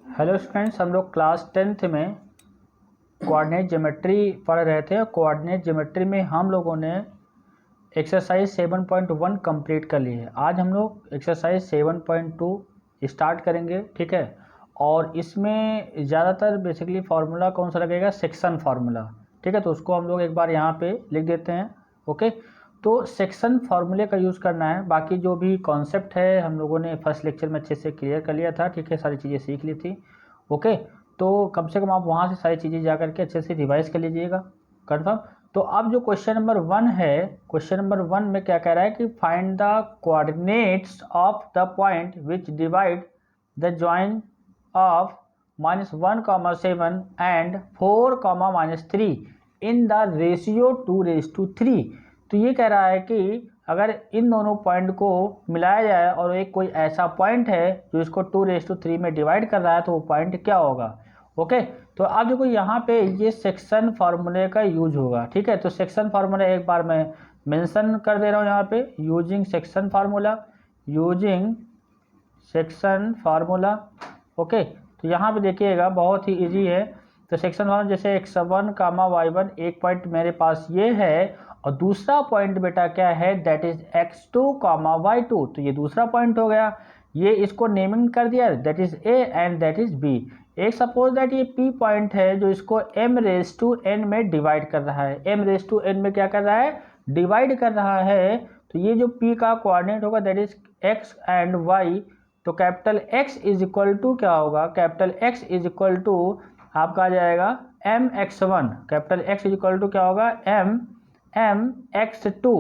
Hello students, हम लोग class 10th में कोऑर्डिनेट ज्योमेट्री पढ़ रहे थे। कोऑर्डिनेट ज्योमेट्री में हम लोगों ने एक्सरसाइज 7.1 कंप्लीट कर ली है। आज हम लोग एक्सरसाइज 7.2 स्टार्ट करेंगे, ठीक है। और इसमें ज़्यादातर बेसिकली फार्मूला कौन सा लगेगा? सेक्शन फार्मूला, ठीक है। तो उसको हम लोग एक बार यहाँ पे लिख देते हैं, ओके। तो सेक्शन फार्मूले का यूज़ करना है। बाकी जो भी कॉन्सेप्ट है हम लोगों ने फर्स्ट लेक्चर में अच्छे से क्लियर कर लिया था, ठीक है, सारी चीज़ें सीख ली थी, ओके। तो कम से कम आप वहाँ से सारी चीज़ें जा करके अच्छे से रिवाइज कर लीजिएगा, कन्फर्म। तो अब जो क्वेश्चन नंबर 1 है, क्वेश्चन नंबर 1 में क्या कह रहा है कि find the coordinates of the point which divide the join of -1, 7 and 4, -3 in the ratio 2:3। तो ये कह रहा है कि अगर इन दोनों पॉइंट को मिलाया जाए और एक कोई ऐसा पॉइंट है जो इसको 2:3 में डिवाइड कर रहा है, तो वो पॉइंट क्या होगा, ओके। तो अब देखो यहाँ पे ये सेक्शन फार्मूले का यूज होगा, ठीक है। तो सेक्शन फार्मूला एक बार मैं मेंशन कर दे रहा हूँ यहाँ पे, using section formula, using section formula, okay. तो यहाँ पे देखिएगा बहुत ही इजी है। तो सेक्शन फार्मूला जैसे x1, y1 एक पॉइंट मेरे पास ये है और दूसरा पॉइंट बेटा क्या है, दैट इज x2, y2। तो ये दूसरा पॉइंट हो गया, ये इसको नेमिंग कर दिया, that is a and that is b। एक सपोज दैट ये p पॉइंट है जो इसको m⁻n में डिवाइड कर रहा है, m⁻n में क्या कर रहा है, डिवाइड कर रहा है। तो ये जो p का कोऑर्डिनेट होगा that is x and y। तो capital X is equal to क्या होगा, capital X is equal to आपका आ जाएगा mx1। Capital X is equal to क्या होगा, mx2,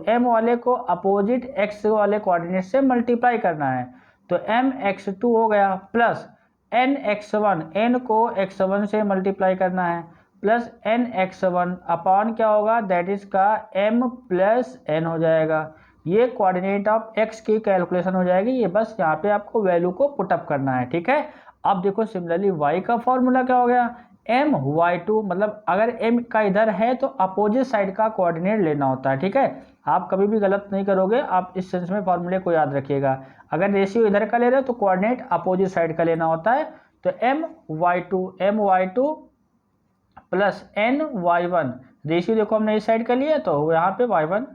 m वाले को अपोजिट x वाले कोऑर्डिनेट से मल्टीप्लाई करना है। तो mx2 हो गया प्लस nx1, n को x1 से मल्टीप्लाई करना है, प्लस nx1 अपॉन क्या होगा, दैट इज का m प्लस n हो जाएगा। ये कोऑर्डिनेट ऑफ x की कैलकुलेशन हो जाएगी। ये बस यहाँ पे आपको वैल्यू को पुटअप करना है, ठीक है। अब देखो सिमिलरली y का फॉर्मूला क्या हो गया, my2, मतलब अगर m का इधर है तो अपोजिट साइड का कोऑर्डिनेट लेना होता है, ठीक है। आप कभी भी गलत नहीं करोगे, आप इस सेंस में फॉर्मूले को याद रखिएगा। अगर रेशियो इधर का ले रहे हो तो कोऑर्डिनेट अपोजिट साइड का लेना होता है। तो my2 प्लस ny1, रेशियो देखो हमने इस साइड का लिया तो यहाँ पे y1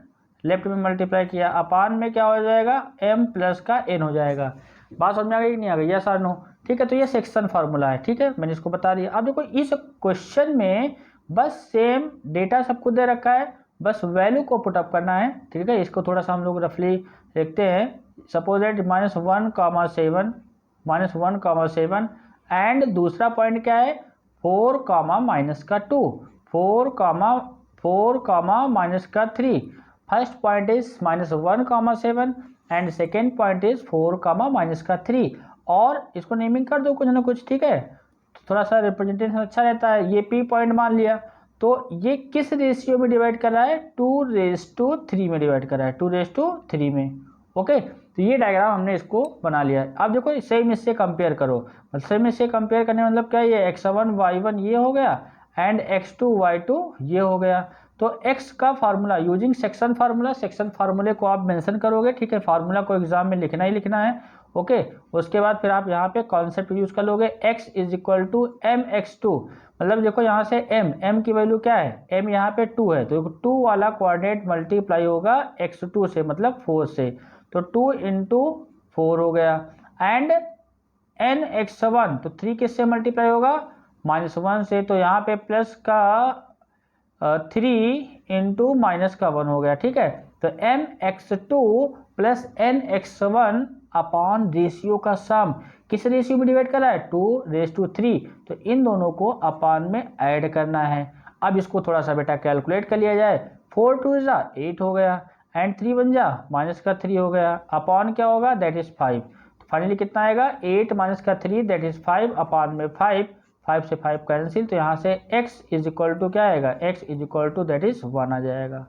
लेफ्ट में मल्टीप्लाई किया, अपान में क्या हो जाएगा, m प्लस का n हो जाएगा। बात समझ में आ गई कि नहीं आ गई, यस और नो, ठीक है। तो ये सेक्शन फार्मूला है, ठीक है, मैंने इसको बता दिया। अब देखो इस क्वेश्चन में बस सेम डेटा सबको दे रखा है, बस वैल्यू को पुटअप करना है, ठीक है। इसको थोड़ा सा हम लोग रफली देखते हैं। सपोज दैट -1, 7 एंड दूसरा पॉइंट क्या है, 4, -2, 4, -3। First point is -1, 7 and second point is 4, -3। और इसको नेमिंग कर दो कुछ ना कुछ, ठीक है, तो थोड़ा सा रिप्रेजेंटेशन अच्छा रहता है। ये p पॉइंट मान लिया, तो ये किस रेशियो में डिवाइड कर रहा है, 2:3 में डिवाइड कर रहा है, 2:3 में, ओके। तो ये डायग्राम हमने इसको बना लिया। अब देखो सेम इससे कंपेयर करो, सेम इससे कंपेयर करने मतलब क्या है, ये x1 y1 ये हो गया एंड x2 y2 ये हो गया। तो x का formula using section formula, section फार्मूले को आप मेंशन करोगे, ठीक है। फार्मूला को एग्जाम में लिखना ही लिखना है, ओके। उसके बाद फिर आप यहाँ पे कॉन्सेप्ट यूज कर लोगे, x is equal to mx2। मतलब देखो यहाँ से m की वैल्यू क्या है, m यहाँ पे 2 है, तो 2 वाला कोऑर्डिनेट मल्टीप्लाई होगा x2 से, मतलब 4 से। तो 2 × 4 हो गया एंड nx1, तो 3 किससे मल्टीप्लाई होगा, -1 से। तो यहाँ पे प्लस का 3 × -1 हो गया, ठीक है। तो mx2 plus nx1 upon ratio का सम, किस रेशियो में डिवाइड कर रहा है, 2:3। तो इन दोनों को अपॉन में ऐड करना है। अब इसको थोड़ा सा बेटा कैलकुलेट कर लिया जाए, 4 2 8 हो गया एंड 3 1 -3 हो गया, अपॉन क्या होगा, दैट इज 5। तो फाइनली कितना आएगा, 8 -3 दैट इज 5, अपॉन में 5 से 5 कैंसिल। तो यहाँ से x इज इक्वल टू क्या आएगा, x is equal to that is 1 आ जाएगा।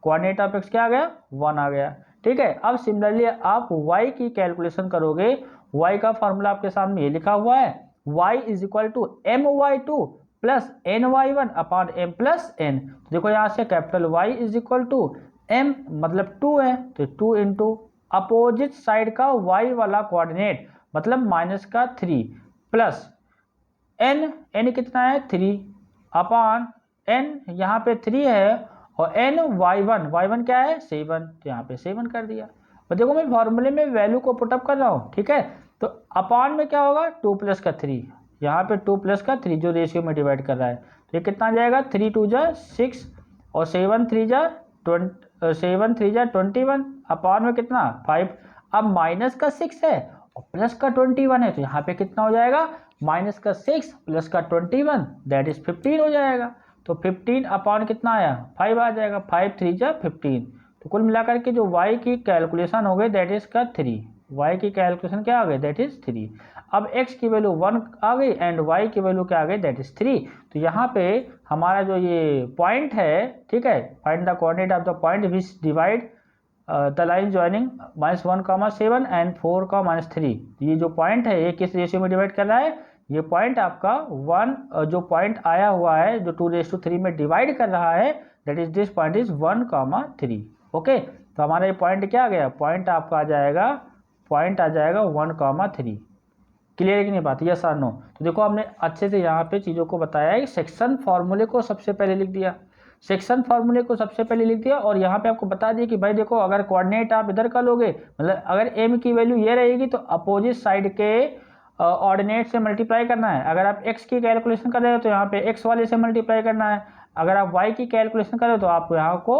कोऑर्डिनेट ऑफ x क्या आ गया, 1 आ गया, ठीक है। अब सिमिलरली आप y की कैलकुलेशन करोगे, y का फॉर्मूला आपके सामने ये लिखा हुआ है, y is equal to my2 plus ny1 upon m plus n। तो देखो यहाँ से capital Y is equal to m मतलब 2 है, तो 2 × अपोजिट साइड का y वाला कोऑर्डिनेट मतलब माइनस का 3 प्लस n कितना है 3 अपॉन n यहाँ पे 3 है और n y1 क्या है 7, तो यहाँ पे 7 कर दिया। और देखो मैं फॉर्मूले में वैल्यू को पुटअप कर रहा हूँ, ठीक है। तो अपॉन में क्या होगा 2 प्लस का 3, यहाँ पे 2 प्लस का 3 जो रेशियो में डिवाइड कर रहा है, तो ये कितना आ जाएगा 3 2 जा 6 और 7 3 जा 21 अपॉन में कितना 5। अब माइनस का 6 है और प्लस का 21 है, तो यहाँ पे कितना हो जाएगा माइनस का 6 प्लस का 21 दैट इज 15 हो जाएगा। तो 15 अपॉन कितना आया 5 आ जाएगा, 5 3 जा 15। तो कुल मिलाकर के जो y की कैलकुलेशन हो गई दैट इज का 3, y की कैलकुलेशन क्या आ गई दैट इज 3। अब x की वैल्यू 1 आ गई एंड y की वैल्यू क्या आ गई दैट इज 3। तो यहाँ पे हमारा जो ये पॉइंट है, ठीक है, find the coordinate of the point which divide the line joining -1, 7 and 4, -3। ये जो पॉइंट है ये किस रेशियो में डिवाइड कर रहा है, ये पॉइंट आपका 1 जो पॉइंट आया हुआ है जो 2:3 में डिवाइड कर रहा है that is this point is 1, 3। Okay, तो हमारा ये पॉइंट क्या आ गया, पॉइंट आपका आ जाएगा 1, 3। क्लियर है कि नहीं बात, यस और नो। तो देखो हमने अच्छे से यहाँ पे चीज़ों को बताया है। सेक्शन फार्मूले को सबसे पहले लिख दिया, सेक्शन फार्मूले को सबसे पहले लिख दिया और यहाँ पे आपको बता दिया कि भाई देखो अगर कोऑर्डिनेट आप इधर का लोगे, मतलब अगर m की वैल्यू ये रहेगी तो अपोजिट साइड के ऑर्डिनेट से मल्टीप्लाई करना है। अगर आप x की कैलकुलेशन कर रहे हो तो यहाँ पे x वाले से मल्टीप्लाई करना है। अगर आप y की कैलकुलेशन कर रहे हो तो आप यहाँ को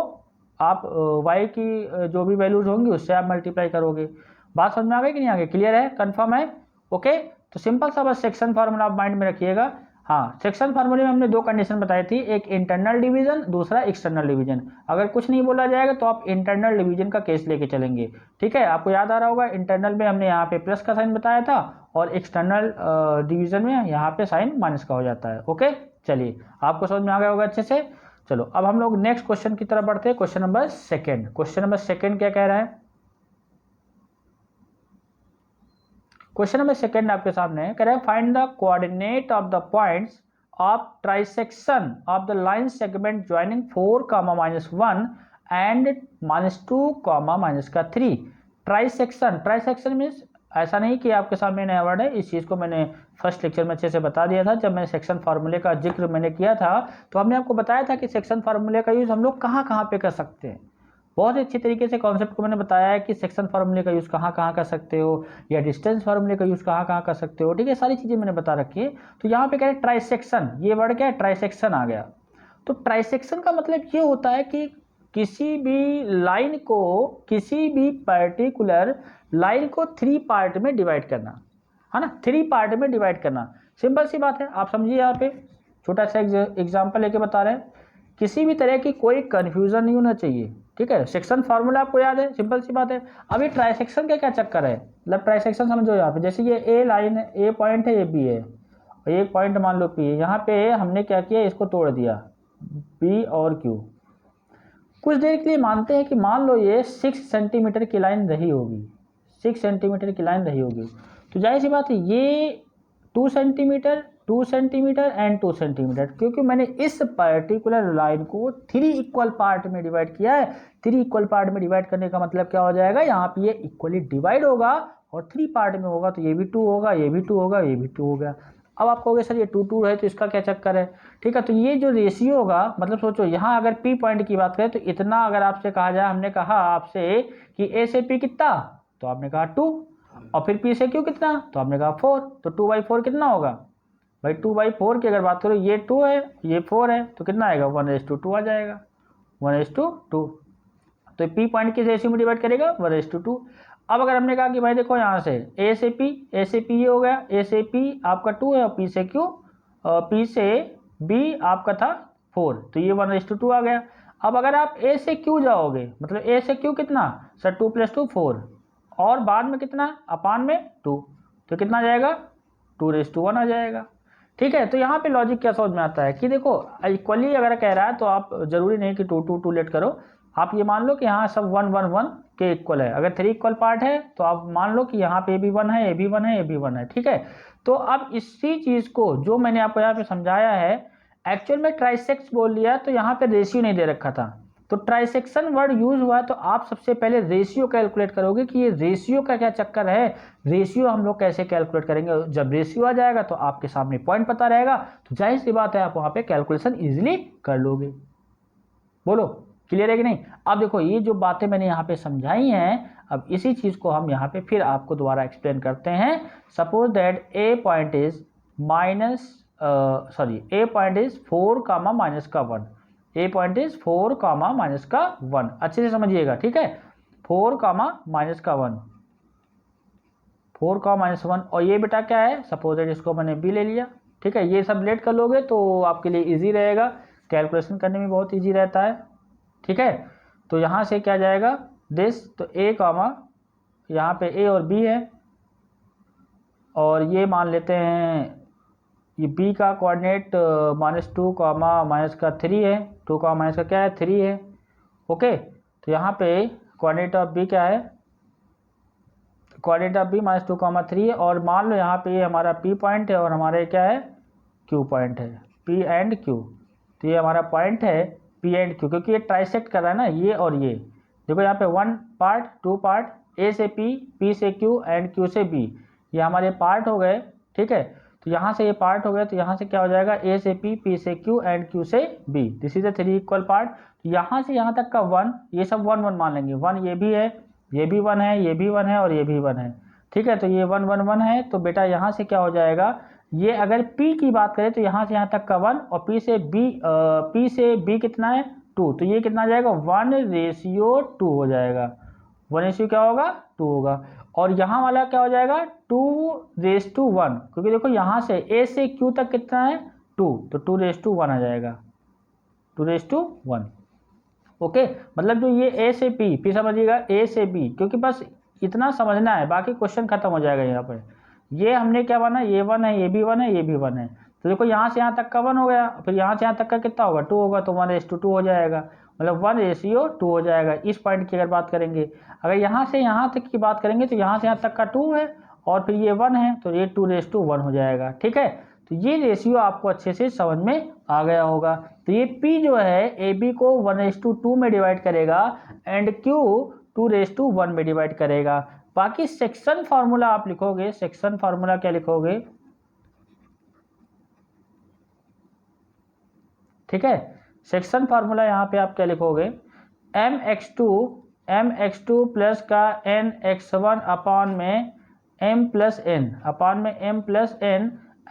आप y की जो भी वैल्यूज होंगी उससे आप मल्टीप्लाई करोगे। बात समझ में आ गई कि नहीं आ गई, क्लियर है, कंफर्म है। ओके, तो सिंपल सा बस सेक्शन फार्मूला आप माइंड में रखिएगा। हाँ, सेक्शन फार्मूले में हमने 2 कंडीशन बताई थी, एक इंटरनल डिवीजन, दूसरा एक्सटर्नल डिवीजन। अगर कुछ नहीं बोला जाएगा तो आप इंटरनल डिवीजन का केस लेके चलेंगे, ठीक है। आपको याद आ रहा होगा इंटरनल में हमने यहाँ पे प्लस का साइन बताया था और एक्सटर्नल डिवीजन में यहाँ पे साइन माइनस का हो जाता है। ओके, चलिए आपको समझ में आ गया होगा अच्छे से। चलो अब हम लोग नेक्स्ट क्वेश्चन की तरफ बढ़ते हैं। क्वेश्चन नंबर सेकेंड क्या कह रहा है, क्वेश्चन नंबर सेकेंड आपके सामने कह रहा है find the coordinate of the points of trisection of the line segment joining 4, -1 and -2, -3। Trisection means ऐसा नहीं कि आपके सामने नया वर्ड है, इस चीज़ को मैंने फर्स्ट लेक्चर में अच्छे से बता दिया था। जब मैंने सेक्शन फार्मूले का जिक्र मैंने किया था तो हमने आपको बताया था कि सेक्शन फार्मूले का यूज़ हम लोग कहाँ कहाँ पे कर सकते हैं। बहुत अच्छी तरीके से कॉन्सेप्ट को मैंने बताया है कि सेक्शन फार्मूले का यूज़ कहाँ कहाँ कर सकते हो या डिस्टेंस फार्मूले का यूज़ कहाँ कहाँ कर सकते हो, ठीक है, सारी चीज़ें मैंने बता रखी है। तो यहाँ पे कह रहे हैं ट्राइसेक्शन, ये वर्ड क्या है ट्राइसेक्शन आ गया। तो ट्राइसेक्शन का मतलब ये होता है कि किसी भी लाइन को, किसी भी पर्टिकुलर लाइन को 3 पार्ट में डिवाइड करना, है ना, 3 पार्ट में डिवाइड करना। सिंपल सी बात है, आप समझिए। यहाँ पे छोटा सा एग्जाम्पल लेके बता रहे हैं, किसी भी तरह की कोई कन्फ्यूजन नहीं होना चाहिए, ठीक है। सेक्शन फार्मूला आपको याद है, सिंपल सी बात है। अभी ट्राइसेक्शन का क्या चक्कर है, मतलब ट्राइसेक्शन समझो। यहाँ पे जैसे ये ए लाइन है, ए पॉइंट है, ये बी है और एक पॉइंट मान लो पी है। यहाँ पे हमने क्या किया, इसको तोड़ दिया पी और क्यू। कुछ देर के लिए मानते हैं कि मान लो ये 6 सेंटीमीटर की लाइन रही होगी, 6 सेंटीमीटर की लाइन रही होगी, तो जाहिर सी बात है ये 2 सेंटीमीटर एंड 2 सेंटीमीटर, क्योंकि मैंने इस पर्टिकुलर लाइन को 3 इक्वल पार्ट में डिवाइड किया है। 3 इक्वल पार्ट में डिवाइड करने का मतलब क्या हो जाएगा, यहाँ पे ये इक्वली डिवाइड होगा और 3 पार्ट में होगा, तो ये भी 2 होगा, ये भी 2 होगा, ये भी 2 हो गया। अब आप कहोगे सर ये 2 है तो इसका क्या चक्कर है, ठीक है। तो ये जो रेशियो होगा, मतलब सोचो यहाँ अगर पी पॉइंट की बात करें तो इतना अगर आपसे कहा जाए, हमने कहा आपसे कि ए से पी कितना, तो आपने कहा 2, और फिर पी से क्यू कितना, तो आपने कहा 4, तो 2/4 कितना होगा भाई, 2/4 की अगर बात करो, ये 2 है ये 4 है, तो कितना आएगा 1:2 आ जाएगा, 1:2। तो पी पॉइंट किस रेशियो में डिवाइड करेगा 1:2। अब अगर हमने कहा कि भाई देखो यहाँ से ए से पी ये हो गया, ए से पी आपका 2 है और पी से क्यू, पी से बी आपका था 4, तो ये 1:2 आ गया। अब अगर आप ए से क्यू जाओगे, मतलब ए से क्यू कितना सर 2 + 2 4 और बाद में कितना अपान में 2, तो कितना आ जाएगा 2:1 आ जाएगा, ठीक है। तो यहाँ पे लॉजिक क्या समझ में आता है कि देखो इक्वली अगर कह रहा है तो आप जरूरी नहीं कि 2 लेट करो, आप ये मान लो कि यहाँ सब 1 के इक्वल है। अगर 3 इक्वल पार्ट है तो आप मान लो कि यहाँ पे ए भी 1 है, ए भी 1 है, ए भी 1 है, ठीक है। तो अब इसी चीज़ को जो मैंने आपको यहाँ पे समझाया है, एक्चुअल में ट्राइसेक्स बोल लिया तो यहाँ पे रेशियो नहीं दे रखा था, तो ट्राइसेक्शन वर्ड यूज हुआ है तो आप सबसे पहले रेशियो कैलकुलेट करोगे कि ये रेशियो का क्या चक्कर है, रेशियो हम लोग कैसे कैलकुलेट करेंगे। जब रेशियो आ जाएगा तो आपके सामने पॉइंट पता रहेगा, तो जाहिर सी बात है आप वहाँ पे कैलकुलेशन इजीली कर लोगे। बोलो क्लियर है कि नहीं। अब देखो ये जो बातें मैंने यहाँ पे समझाई हैं, अब इसी चीज़ को हम यहाँ पे फिर आपको दोबारा एक्सप्लेन करते हैं। Suppose that a point is a point is 4 comma minus का 1, a point is 4 comma minus का 1, अच्छे से समझिएगा, ठीक है। 4 कामा माइनस का 1, 4 कामा माइनस 1, और ये बेटा क्या है, सपोज दैट इसको मैंने बी ले लिया, ठीक है। ये सब लेट कर लोगे तो आपके लिए ईजी रहेगा, कैलकुलेशन करने में बहुत ईजी रहता है, ठीक है। तो यहाँ से क्या जाएगा दिस, तो ए कामा यहाँ पे ए और बी है, और ये मान लेते हैं ये बी का कोऑर्डिनेट -2 कामा माइनस का 3 है, 2 कामा माइनस का क्या है 3 है, ओके। तो यहाँ पे कोऑर्डिनेट ऑफ बी क्या है, कोऑर्डिनेट ऑफ बी -2 कामा 3 है, और मान लो यहाँ पे ये हमारा पी पॉइंट है और हमारे क्या है क्यू पॉइंट है, पी एंड क्यू। तो ये हमारा पॉइंट है पी एंड क्यू, क्योंकि ये ट्राइसेक्ट कर रहा है ना ये और ये। देखो यहाँ पे 1 पार्ट 2 पार्ट, ए से पी से क्यू एंड क्यू से बी, ये हमारे पार्ट हो गए, ठीक है। तो यहाँ से ये पार्ट हो गए, तो यहाँ से क्या हो जाएगा ए से पी से क्यू एंड क्यू से B, this is the 3 equal part. यहाँ से यहाँ तक का 1, ये सब 1 1 मान लेंगे, 1 ये भी है, ये भी 1 है, ये भी 1 है और ये भी 1 है, ठीक है। तो ये 1 1 1 है, तो बेटा यहाँ से क्या हो जाएगा, ये अगर P की बात करें तो यहाँ से यहाँ तक का 1, और P से B कितना है 2, तो ये कितना आ जाएगा 1:2 हो जाएगा, 1:2 क्या होगा 2 होगा। और यहाँ वाला क्या हो जाएगा 2:1, क्योंकि देखो यहाँ से A से Q तक कितना है 2, तो 2:1 आ जाएगा, 2:1, ओके। मतलब जो ये A से P समझिएगा A से B, क्योंकि बस इतना समझना है, बाकी क्वेश्चन खत्म हो जाएगा। यहाँ पर ये हमने क्या बना, ये 1 है, ये भी 1 है, ये भी 1 है, तो देखो यहाँ से यहाँ तक का 1 हो गया, फिर यहाँ से यहाँ तक का कितना होगा 2 होगा, तो 1:2 हो जाएगा, मतलब 1:2 हो जाएगा। इस पॉइंट की अगर बात करेंगे, अगर यहाँ से यहाँ तक की बात करेंगे तो यहाँ से यहाँ तक का 2 है और फिर ये 1 है, तो ये 2:1 हो जाएगा, ठीक है। तो ये रेशियो आपको अच्छे से समझ में आ गया होगा। तो ये P जो है ए बी को 1:2 में डिवाइड करेगा एंड Q 2:1 में डिवाइड करेगा। बाकी सेक्शन फार्मूला आप लिखोगे, सेक्शन फार्मूला क्या लिखोगे, ठीक है। सेक्शन फार्मूला यहाँ पे आप क्या लिखोगे, mx2 प्लस का nx1 अपान में m plus n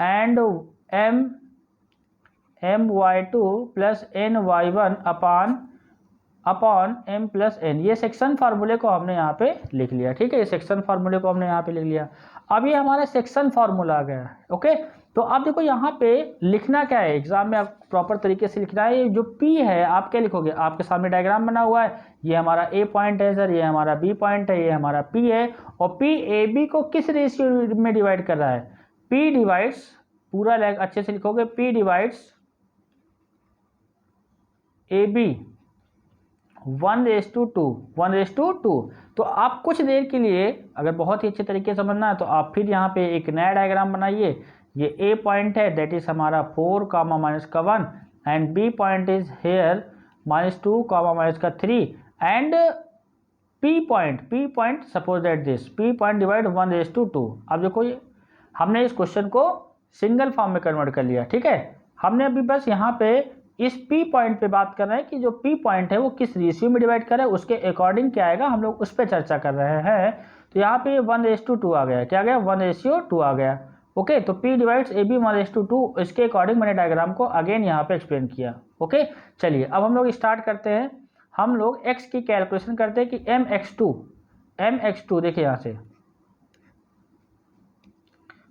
and my2 plus ny1 upon m plus n। ये सेक्शन फार्मूले को हमने यहाँ पे लिख लिया, ठीक है। ये सेक्शन फार्मूले को हमने यहाँ पे लिख लिया। अब ये हमारा सेक्शन फार्मूला आ गया, ओके। तो आप देखो यहाँ पे लिखना क्या है, एग्जाम में आप प्रॉपर तरीके से लिखना है। ये जो P है आप क्या लिखोगे, आपके सामने डायग्राम बना हुआ है, ये हमारा A पॉइंट है सर, ये हमारा B पॉइंट है, ये हमारा P है, और P AB को किस रेशियो में डिवाइड कर रहा है, P डिवाइड्स, पूरा अच्छे से लिखोगे, P डिवाइड्स AB 1:2। तो आप कुछ देर के लिए अगर बहुत ही अच्छे तरीके से समझना है तो आप फिर यहाँ पे एक नया डायग्राम बनाइए। ये A पॉइंट है, दैट इज हमारा 4 कामा माइनस का 1, and B point is here -2 comma minus का 3, and P point suppose that this P point divide 1:2। अब देखो ये हमने इस क्वेश्चन को सिंगल फॉर्म में कन्वर्ट कर लिया, ठीक है। हमने अभी बस यहाँ पे इस P पॉइंट पे बात कर रहे हैं कि जो P पॉइंट है वो किस रेशियो में डिवाइड कर रहा है, उसके अकॉर्डिंग क्या आएगा, हम लोग उस पर चर्चा कर रहे हैं। तो यहाँ पे 1:2 आ गया, क्या गया 1:2 आ गया, ओके। तो P डिवाइड्स AB 1:2, इसके अकॉर्डिंग मैंने डायग्राम को अगेन यहाँ पे एक्सप्लेन किया, ओके। चलिए अब हम लोग स्टार्ट करते हैं, हम लोग x की कैलकुलेशन करते हैं कि mx2 देखिए यहाँ से,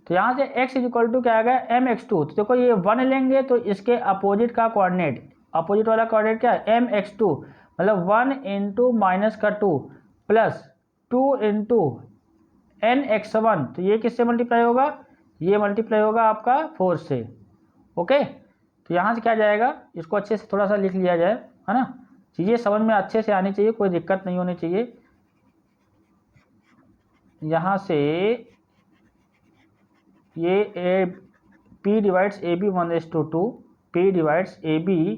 तो यहाँ से x इक्वल टू क्या आ गया mx2। तो देखो ये 1 लेंगे तो इसके अपोजिट का कोऑर्डिनेट, अपोजिट वाला कोऑर्डिनेट क्या है mx2, मतलब 1 इंटू माइनस का 2 प्लस 2 इंटू nx1, तो ये किससे मल्टीप्लाई होगा, ये मल्टीप्लाई होगा आपका 4 से, ओके। तो यहाँ से क्या जाएगा, इसको अच्छे से थोड़ा सा लिख लिया जाए, है ना, चीज़ें समझ में अच्छे से आनी चाहिए, कोई दिक्कत नहीं होनी चाहिए। यहाँ से ये P divides AB 1:2, P divides AB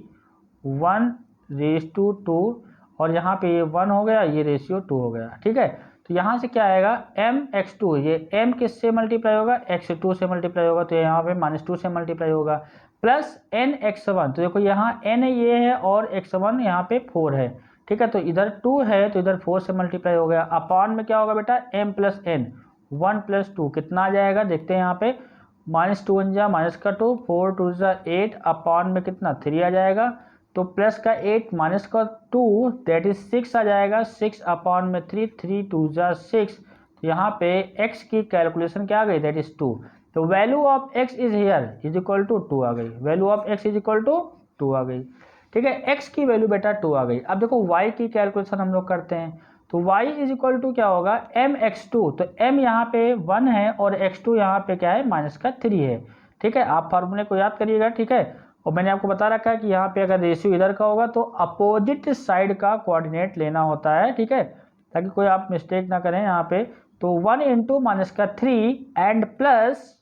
1 रेस टू 2 और यहाँ पे ये 1 हो गया, ये रेशियो 2 हो गया। ठीक है, तो यहाँ से क्या आएगा mx2, ये m किससे मल्टीप्लाई होगा, x2 से मल्टीप्लाई होगा, तो यहाँ पे -2 से मल्टीप्लाई होगा, प्लस nx1, तो देखो यहाँ n ये है और x1 यहाँ पे 4 है। ठीक है, तो इधर 2 है तो इधर 4 से मल्टीप्लाई हो गया। अपॉन में क्या होगा बेटा, m प्लस n, 1 प्लस 2 कितना आ जाएगा, देखते हैं यहाँ पे, -2 1 जा -2, 4 2 जा 8, अपॉन में कितना 3 आ जाएगा, तो प्लस का 8 माइनस का 2 दैट इज 6 आ जाएगा, 6 अपॉन में 3, 3 2 जा 6, तो यहाँ पे x की कैलकुलेशन क्या आ गई, दैट इज 2। तो value of x is here is equal to 2 आ गई, value of x is equal to 2 आ गई। ठीक है, x की वैल्यू बेटा 2 आ गई। अब देखो y की कैलकुलेशन हम लोग करते हैं, तो y इज इक्वल टू क्या होगा, mx2, तो m यहाँ पे 1 है और x2 यहाँ पे क्या है, -3 है। ठीक है, आप फार्मूले को याद करिएगा। ठीक है, और मैंने आपको बता रखा है कि यहाँ पे अगर रेशियो इधर का होगा तो अपोजिट साइड का कोऑर्डिनेट लेना होता है। ठीक है, ताकि कोई आप मिस्टेक ना करें यहाँ पे। तो 1 into -3 and plus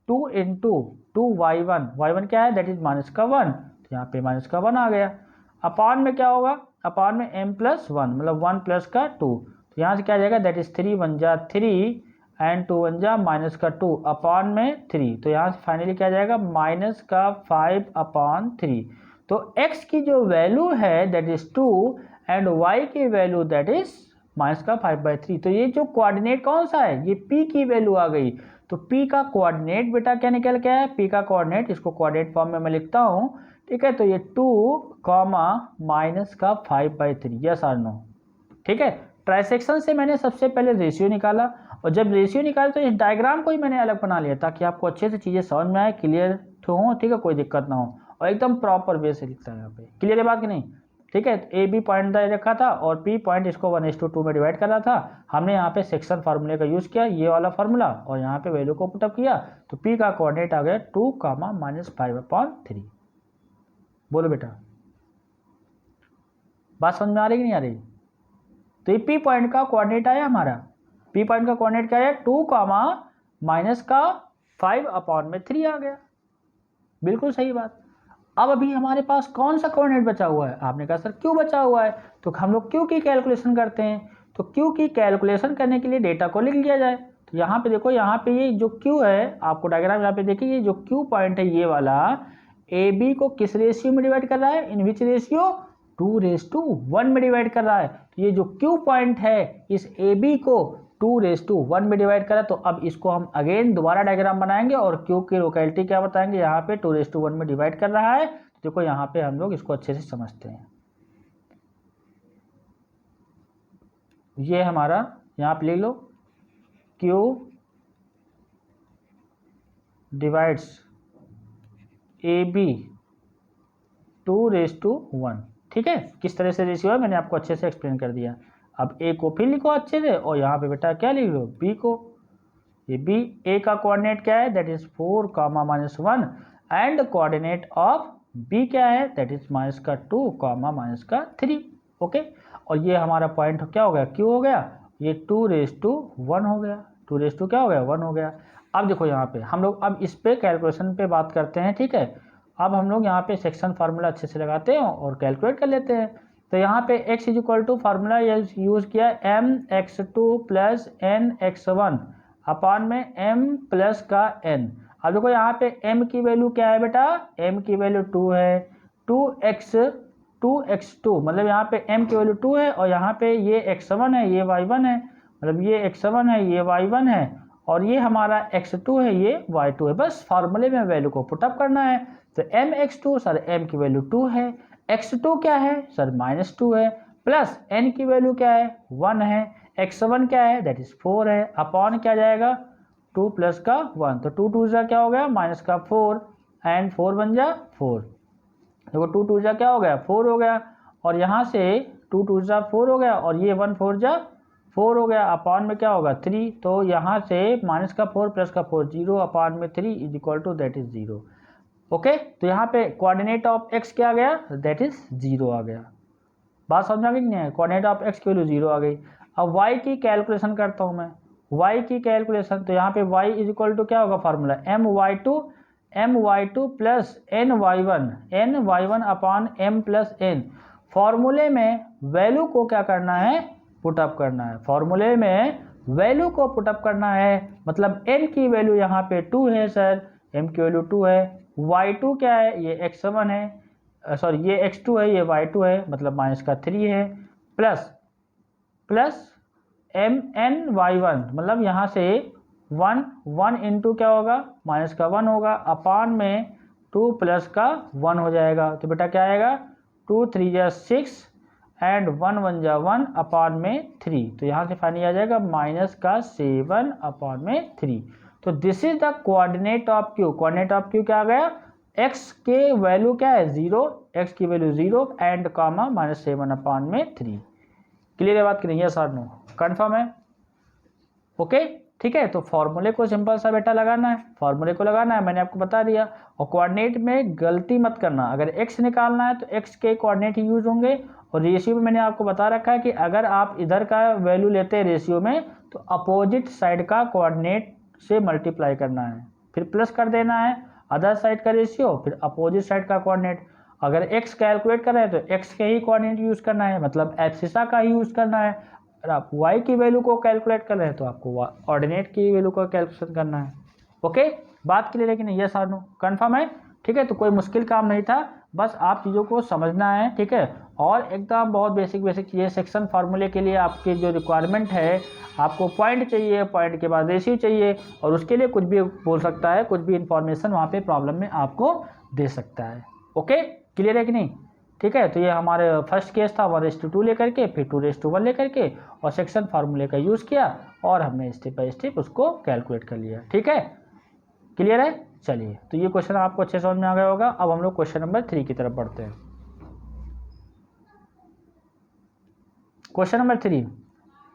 2 into 2y1 क्या है, दैट इज -1, तो यहाँ पे -1 आ गया। अपॉन में क्या होगा, अपॉन में m प्लस 1, मतलब 1 प्लस का 2, तो यहाँ से क्या आ जाएगा, दैट इज 3 1 जा 3 एंड 2 1 जा -2 अपॉन में 3, तो यहाँ से फाइनली क्या जाएगा, -5 अपॉन 3। तो x की जो वैल्यू है दैट इज 2 एंड y की वैल्यू दैट इज -5/3। तो ये जो कोऑर्डिनेट कौन सा है, ये p की वैल्यू आ गई। तो p का कोऑर्डिनेट बेटा क्या निकल के आया, p का कोऑर्डिनेट, इसको कोऑर्डिनेट फॉर्म में मैं लिखता हूँ। ठीक है, तो ये 2, -5/3, यस और नो। ठीक है, ट्राइसेक्शन से मैंने सबसे पहले रेशियो निकाला, और जब रेशियो निकाला तो इस डायग्राम को ही मैंने अलग बना लिया ताकि आपको अच्छे से चीज़ें समझ में आए, क्लियर हो। ठीक है, कोई दिक्कत ना हो, और एकदम प्रॉपर वे से लिखता है यहाँ पे। क्लियर है बात कि नहीं। ठीक है, ए बी पॉइंट रखा था और पी पॉइंट इसको 1:2 में डिवाइड कर रहा था। हमने यहाँ पे सेक्शन फार्मूले का यूज़ किया, ये वाला फार्मूला, और यहाँ पे वैल्यू को पुटअप किया, तो पी का कोऑर्डिनेट आ गया 2, -5/3। बोलो बेटा, बात समझ में आ रही कि नहीं आ रही। तो ये पी पॉइंट का कोऑर्डिनेट आया हमारा, पी पॉइंट का कोऑर्डिनेट क्या है, 2, -5/3 आ गया। बिल्कुल सही बात। अब अभी हमारे पास कौन सा कोऑर्डिनेट बचा हुआ है, आपने कहा सर क्यू बचा हुआ है, तो हम लोग क्यू की कैलकुलेशन करते हैं। तो क्यू की कैलकुलेशन करने के लिए डेटा को लिख लिया जाए। तो यहाँ पे देखो, यहाँ पे ये जो क्यू है, आपको डायग्राम यहाँ पे देखिए, ये जो क्यू पॉइंट है ये वाला, ए बी को किस रेशियो में डिवाइड कर रहा है, इन विच रेशियो, 2:1 में डिवाइड कर रहा है। तो ये जो क्यू पॉइंट है इस ए बी को 2:1 में डिवाइड करा। तो अब इसको हम अगेन दोबारा डायग्राम बनाएंगे और क्यू की लोकेलिटी क्या बताएंगे, यहाँ पे 2:1 में डिवाइड कर रहा है। तो देखो यहाँ पे हम लोग इसको अच्छे से समझते हैं। ये हमारा यहाँ पे लिख लो, क्यू डिवाइड्स ए बी 2:1। ठीक है, किस तरह से रेशियो है मैंने आपको अच्छे से एक्सप्लेन कर दिया। अब ए को फिर लिखो अच्छे से, और यहाँ पे बेटा क्या लिख लो, बी को। ये बी, ए का कोऑर्डिनेट क्या है, that is 4, -1 and coordinate of B क्या है, दैट इज -2, -3। ओके, और ये हमारा पॉइंट क्या हो गया, क्यू हो गया। ये 2:1 हो गया, 2 क्या हो गया, 1 हो गया। अब देखो यहाँ पे हम लोग अब इस पे कैलकुलेशन पे बात करते हैं। ठीक है, अब हम लोग यहाँ पे सेक्शन फार्मूला अच्छे से लगाते हैं और कैलकुलेट कर लेते हैं। तो यहाँ पे x is equal to formula use किया, mx2 प्लस nx1 अपॉन में m प्लस का n। अब देखो यहाँ पे m की वैल्यू क्या है बेटा, m की वैल्यू 2 है, 2x2 मतलब यहाँ पे m की वैल्यू 2 है, और यहाँ पे ये x1 है, ये y1 है, मतलब ये x1 है, ये y1 है, और ये हमारा x2 है, ये y2 है। बस फार्मूले में वैल्यू को पुटअप करना है। तो mx2 सर m की वैल्यू 2 है, x2 क्या है सर -2 है, प्लस n की वैल्यू क्या है 1 है, x1 क्या है दैट इज 4 है, अपॉन क्या जाएगा 2 प्लस का 1, तो 2 2 जा क्या हो गया -4 एंड 4 1 जा 4। देखो 2 2 जा क्या हो गया 4 हो गया, और यहाँ से 2 2 जा 4 हो गया, और ये 1 4 जा 4 हो गया, अपॉन में क्या होगा 3। तो यहाँ से -4 प्लस का 4 0, अपॉन में 3 is equal to that is 0। Okay, तो यहाँ पे कोऑर्डिनेट ऑफ x क्या आ गया, दैट इज 0 आ गया। बात समझ में आ गई नहीं है, कोऑर्डिनेट ऑफ x की वैल्यू 0 आ गई। अब y की कैलकुलेशन करता हूँ मैं, y की कैलकुलेशन, तो यहाँ पे y इज इक्वल टू क्या होगा formula, my2 plus ny1 upon m plus n। फॉर्मूले में वैल्यू को क्या करना है, पुटअप करना है। फॉर्मूले में वैल्यू को पुटअप करना है, मतलब m की वैल्यू यहाँ पे 2 है सर, m की वैल्यू 2 है। y2 क्या है, ये x1 है, सॉरी ये x2 है, ये y2 है, मतलब माइनस का 3 है, प्लस mny1, मतलब यहाँ से 1 इंटू क्या होगा, माइनस का 1 होगा, अपान में 2 प्लस का 1 हो जाएगा। तो बेटा क्या आएगा, 2 3 जा 6 एंड 1 1 जा 1 अपान में 3। तो यहाँ से फाइनली आ जाएगा माइनस का 7 अपान में 3। तो this is the coordinate of Q. Coordinate of Q क्या आ गया, x के वैल्यू क्या है 0, x की वैल्यू 0 एंड कामा माइनस 7 अपान में 3। क्लियर है बात की नहीं, यस और नो, कन्फर्म है, ओके ठीक है। तो फॉर्मूले को सिंपल सा बेटा लगाना है, फॉर्मूले को लगाना है, मैंने आपको बता दिया। और कोऑर्डिनेट में गलती मत करना, अगर x निकालना है तो x के कोऑर्डिनेट यूज होंगे, और रेशियो में मैंने आपको बता रखा है कि अगर आप इधर का वैल्यू लेते हैं रेशियो में तो अपोजिट साइड का कोऑर्डिनेट से मल्टीप्लाई करना है, फिर प्लस कर देना है अदर साइड का रेशियो, फिर अपोजिट साइड का कोऑर्डिनेट। अगर x कैलकुलेट कर रहे हैं तो x के ही कोऑर्डिनेट यूज करना है, मतलब एब्सिसा का ही यूज करना है। अगर आप y की वैल्यू को कैलकुलेट कर रहे हैं तो आपको ऑर्डिनेट की वैल्यू को कैलकुलेट करना है। ओके, बात क्लियर है कि नहीं, यस और नो, कन्फर्म है, ठीक है। तो कोई मुश्किल काम नहीं था, बस आप चीज़ों को समझना है, ठीक है। और एकदम बहुत बेसिक चीज़ें, सेक्शन फार्मूले के लिए आपकी जो रिक्वायरमेंट है, आपको पॉइंट चाहिए, पॉइंट के बाद रेशियो चाहिए, और उसके लिए कुछ भी बोल सकता है, कुछ भी इंफॉर्मेशन वहाँ पे प्रॉब्लम में आपको दे सकता है। ओके, क्लियर है कि नहीं, ठीक है। तो ये हमारे फर्स्ट केस था 1:2 लेकर के, फिर 2:1 लेकर के, और सेक्शन फार्मूले का यूज़ किया, और हमने स्टेप बाय स्टेप उसको कैलकुलेट कर लिया, ठीक है, क्लियर है। चलिए, तो ये क्वेश्चन आपको अच्छे समझ में आ गया होगा। अब हम लोग क्वेश्चन नंबर 3 की तरफ बढ़ते हैं। क्वेश्चन नंबर 3,